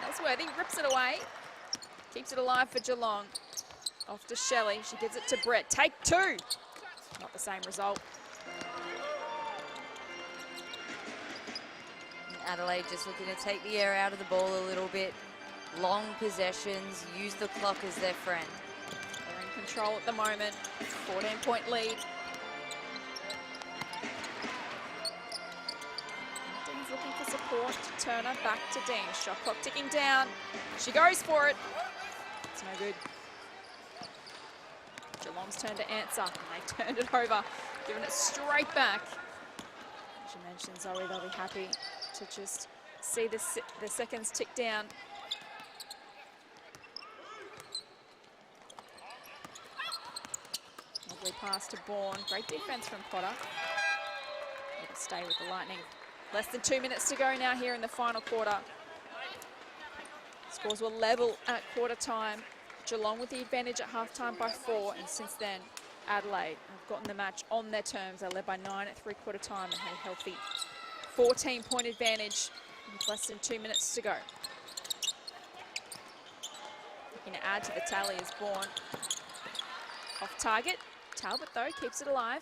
Ellsworthy rips it away. Keeps it alive for Geelong. Off to Shelley. She gives it to Brett. Take 2. Not the same result. And Adelaide just looking to take the air out of the ball a little bit. Long possessions. Use the clock as their friend. They're in control at the moment. 14-point lead. Dean's looking for support. Turner back to Dean. Shot clock ticking down. She goes for it. It's no good. Geelong's turn to answer, and they turned it over, giving it straight back. As you mentioned, Zoe, they'll be happy to just see the seconds tick down. Lovely pass to Bourne. Great defense from Potter. It'll stay with the Lightning. Less than 2 minutes to go now here in the final quarter. Scores were level at quarter time. Geelong with the advantage at halftime by 4, and since then, Adelaide have gotten the match on their terms. They led by 9 at 3-quarter time and had a healthy 14-point advantage with less than 2 minutes to go. Looking to add to the tally is Bourne. Off target. Talbot, though, keeps it alive.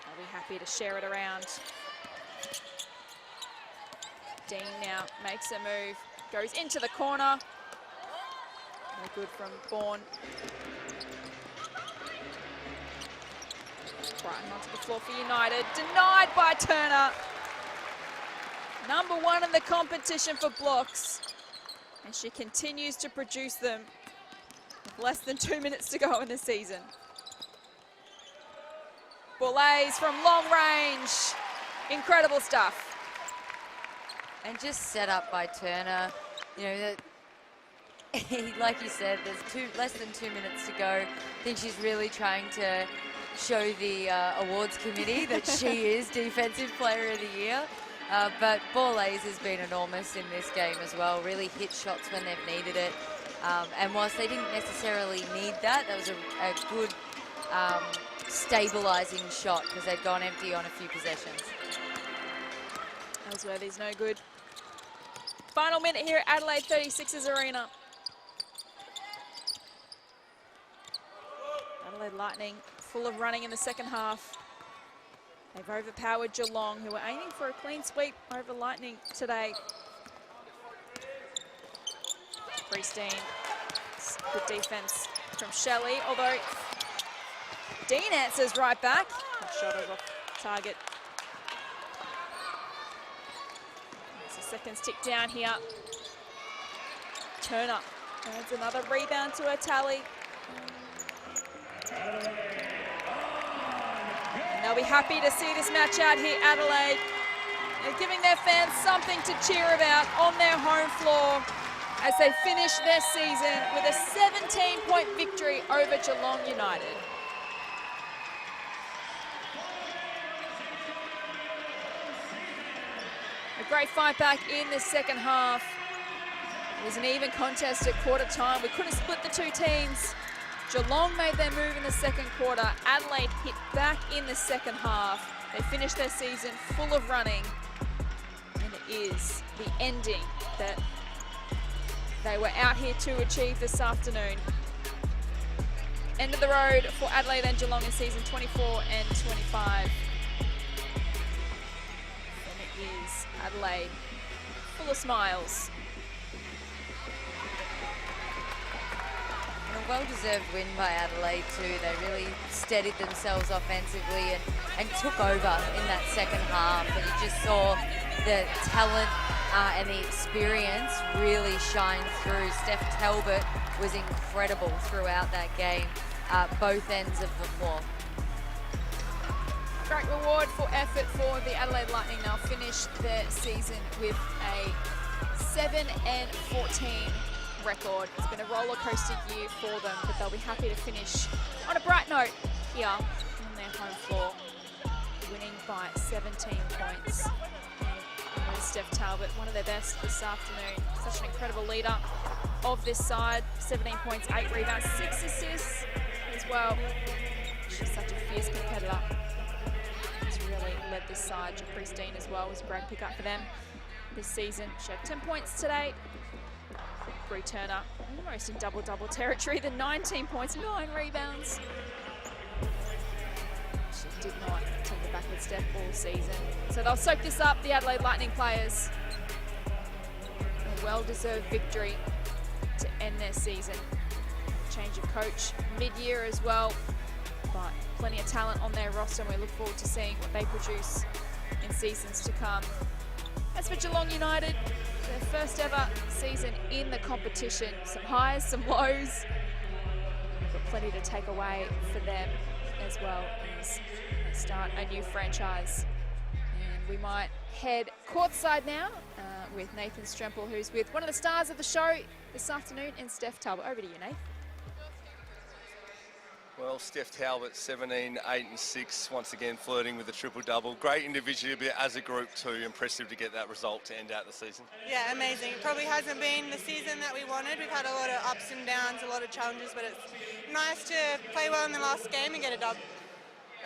They'll be happy to share it around. Dean now makes a move. Goes into the corner. No good from Bourne. Brighton onto the floor for United. Denied by Turner. #1 in the competition for blocks. And she continues to produce them with less than 2 minutes to go in the season. Borlase from long range. Incredible stuff. And just set up by Turner. You know, like you said, there's less than 2 minutes to go. I think she's really trying to show the awards committee that she is Defensive Player of the Year. But Borlase has been enormous in this game as well. Really hit shots when they've needed it. And whilst they didn't necessarily need that, that was a good stabilising shot because they'd gone empty on a few possessions. Ellsworthy's no good. Final minute here at Adelaide 36ers Arena. Adelaide Lightning full of running in the second half. They've overpowered Geelong, who are aiming for a clean sweep over Lightning today. Freestone, good defense from Shelley, although Dean answers right back. That shot is off target. There's a seconds tick down here. Turner adds another rebound to her tally. And they'll be happy to see this match out here, Adelaide. They're giving their fans something to cheer about on their home floor as they finish their season with a 17-point victory over Geelong United. A great fight back in the second half. It was an even contest at quarter time. We couldn't split the two teams. Geelong made their move in the second quarter. Adelaide hit back in the second half. They finished their season full of running. And it is the ending that they were out here to achieve this afternoon. End of the road for Adelaide and Geelong in season 24 and 25. And it is Adelaide full of smiles. A well-deserved win by Adelaide too. They really steadied themselves offensively and took over in that second half. And you just saw the talent and the experience really shine through. Steph Talbot was incredible throughout that game, both ends of the floor. Great reward for effort for the Adelaide Lightning. They'll finish their season with a 7-14 record. It's been a roller coaster year for them, but they'll be happy to finish on a bright note here on their home floor, winning by 17 points. And Steph Talbot, one of their best this afternoon. Such an incredible leader of this side. 17 points, 8 rebounds, 6 assists as well. She's such a fierce competitor. She's really led this side. Freestone as well was a great pickup for them this season. She had 10 points today. Bree Turner almost in double-double territory. The 19 points, 9 rebounds. She did not take a backward step all season. So they'll soak this up, the Adelaide Lightning players. A well-deserved victory to end their season. Change of coach mid-year as well, but plenty of talent on their roster, and we look forward to seeing what they produce in seasons to come. As for Geelong United, their first ever season in the competition. Some highs, some lows, but plenty to take away for them as well as they start a new franchise. And we might head courtside now with Nathan Strempel, who's with one of the stars of the show this afternoon, and Steph Talbot. Over to you, Nathan. Well, Steph Talbot, 17, 8 and 6, once again flirting with a triple-double. Great individually, but as a group too, impressive to get that result to end out the season. Yeah, amazing. It probably hasn't been the season that we wanted. We've had a lot of ups and downs, a lot of challenges, but it's nice to play well in the last game and get a dub.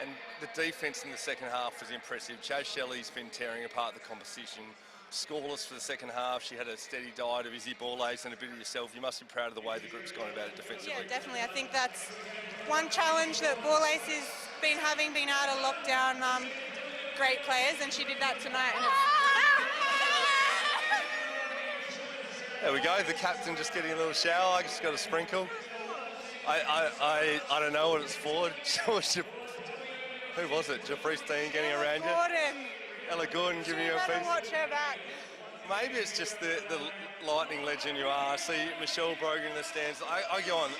And the defence in the second half was impressive. Jazz Shelley's been tearing apart the composition. Scoreless for the second half. She had a steady diet of Izzy Borlase and a bit of yourself. You must be proud of the way the group's gone about it defensively. Yeah, definitely. I think that's one challenge that Borlase has been having, been able to lock down great players, and she did that tonight. And there we go. The captain just getting a little shower. I just got a sprinkle. I don't know what it's for. Who was it? Freestone getting around you? Gordon. Ella Gordon giving you a piece. Watch her back. Maybe it's just the Lightning legend you are. I see Michelle Brogan in the stands. I go on.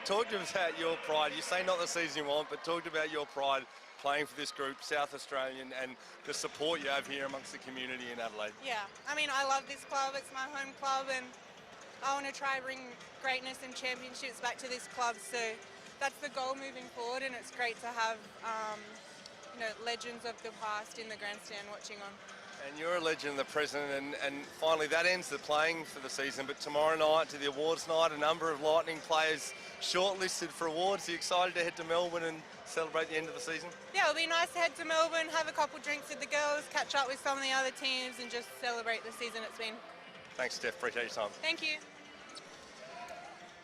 Talk to us about your pride. You say not the season you want, but talk about your pride playing for this group, South Australian, and the support you have here amongst the community in Adelaide. Yeah, I mean, I love this club. It's my home club, and I want to try and bring greatness and championships back to this club. So that's the goal moving forward, and it's great to have legends of the past in the grandstand watching on. And you're a legend of the present, and finally that ends the playing for the season, but tomorrow night to the awards night, a number of Lightning players shortlisted for awards. Are you excited to head to Melbourne and celebrate the end of the season? Yeah, it'll be nice to head to Melbourne, have a couple drinks with the girls, catch up with some of the other teams, and just celebrate the season it's been. Thanks, Steph. Appreciate your time. Thank you.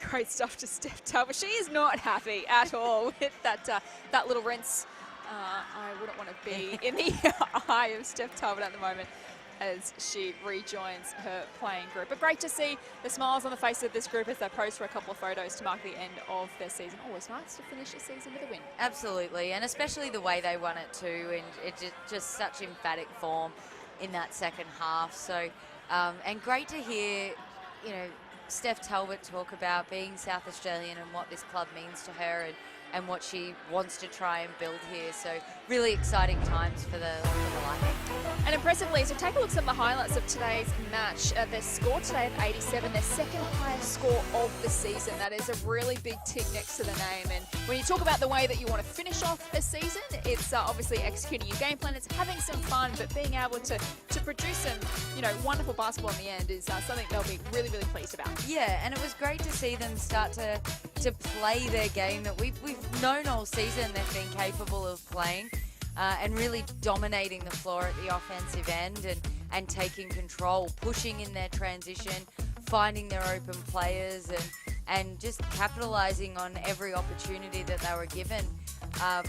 Great stuff to Steph Talbot. She is not happy at all with that little rinse I wouldn't want to be in the eye of Steph Talbot at the moment as she rejoins her playing group. But great to see the smiles on the face of this group as they pose for a couple of photos to mark the end of their season. Always nice to finish the season with a win. Absolutely, and especially the way they won it too, and it just such emphatic form in that second half. So, and great to hear, you know, Steph Talbot talk about being South Australian and what this club means to her and what she wants to try and build here. So really exciting times for the Lightning. And impressively, so take a look at some of the highlights of today's match. Their score today of 87, their second highest score of the season. That is a really big tick next to the name. And when you talk about the way that you want to finish off a season, it's obviously executing your game plan, it's having some fun, but being able to produce some, you know, wonderful basketball in the end is something they'll be really, really pleased about. Yeah, and it was great to see them start to play their game that we've known all season they've been capable of playing, and really dominating the floor at the offensive end and taking control, pushing in their transition, finding their open players and just capitalizing on every opportunity that they were given.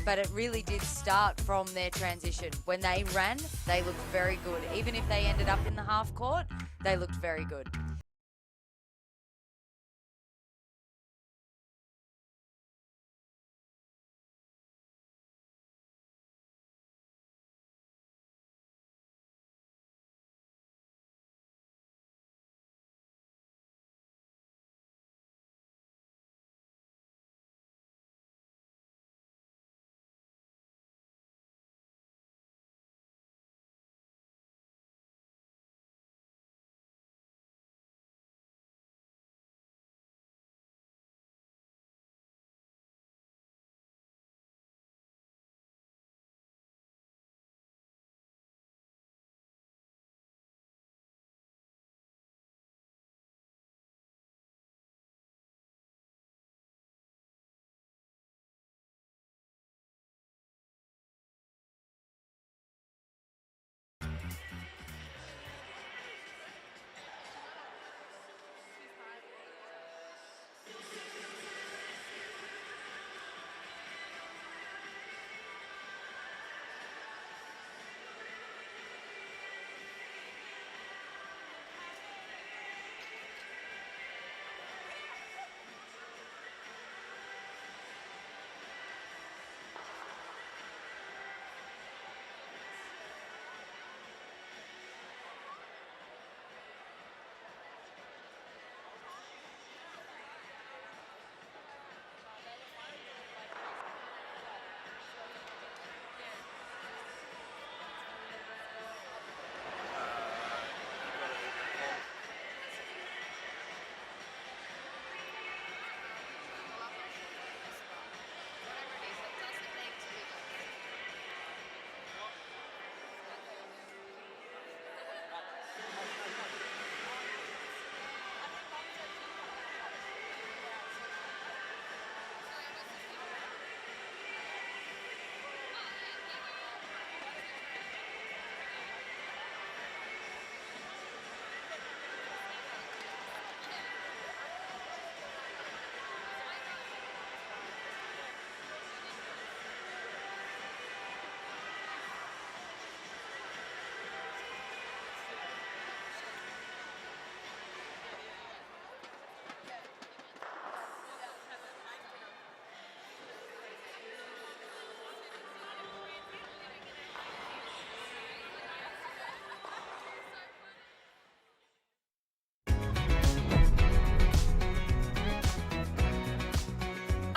But it really did start from their transition. When they ran, they looked very good. Even if they ended up in the half court, they looked very good.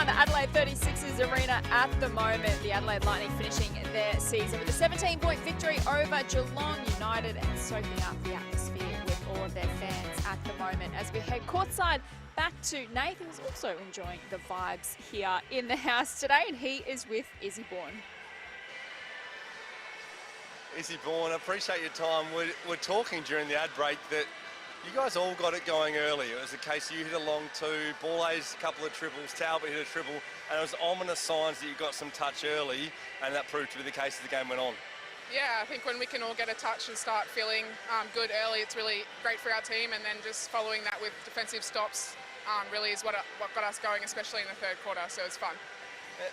The Adelaide 36ers arena at the moment. The Adelaide Lightning finishing their season with a 17-point victory over Geelong United and soaking up the atmosphere with all of their fans at the moment. As we head courtside back to Nate, who's also enjoying the vibes here in the house today, and he is with Izzy Bourne. Izzy Bourne, I appreciate your time. We're talking during the ad break that you guys all got it going early. It was a case you hit a long two, Ballet's a couple of triples, Talbot hit a triple, and it was ominous signs that you got some touch early, and that proved to be the case as the game went on. Yeah, I think when we can all get a touch and start feeling good early, it's really great for our team, and then just following that with defensive stops really is what got us going, especially in the third quarter, so it's fun.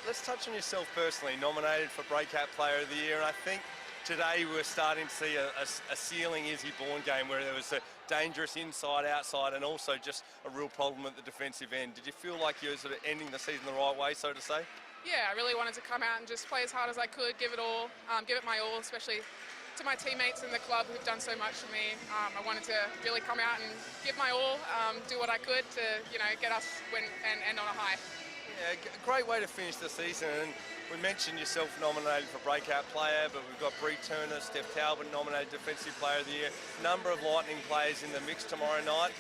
Let's touch on yourself personally, nominated for Breakout Player of the Year, and I think today we're starting to see a ceiling Izzy Bourne game where there was a dangerous inside, outside, and also just a real problem at the defensive end. Did you feel like you were sort of ending the season the right way, so to say? Yeah, I really wanted to come out and just play as hard as I could, give it all, give it my all, especially to my teammates in the club who've done so much for me. I wanted to really come out and give my all, do what I could to, get us and end on a high. Yeah, great way to finish the season. And we mentioned yourself nominated for Breakout Player, but we've got Bree Turner, Steph Talbot nominated Defensive Player of the Year. Number of Lightning players in the mix tomorrow night.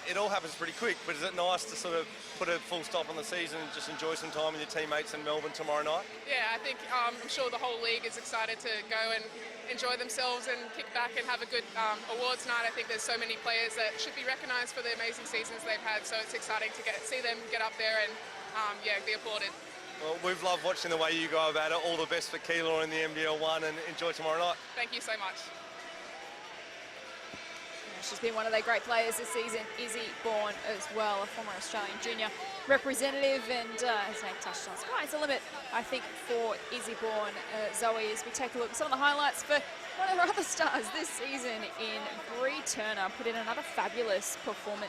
It all happens pretty quick, but is it nice to sort of put a full stop on the season and just enjoy some time with your teammates in Melbourne tomorrow night? Yeah, I think I'm sure the whole league is excited to go and enjoy themselves and kick back and have a good awards night. I think there's so many players that should be recognised for the amazing seasons they've had, so it's exciting to see them get up there and be applauded. Well, we've loved watching the way you go about it. All the best for Keilor in the NBL 1 and enjoy tomorrow night. Thank you so much. She's been one of their great players this season, Izzy Bourne as well, a former Australian junior representative, and as Hank touched on, sky's the limit, I think, for Izzy Bourne. Zoe, as we take a look at some of the highlights for one of our other stars this season in Bree Turner, put in another fabulous performance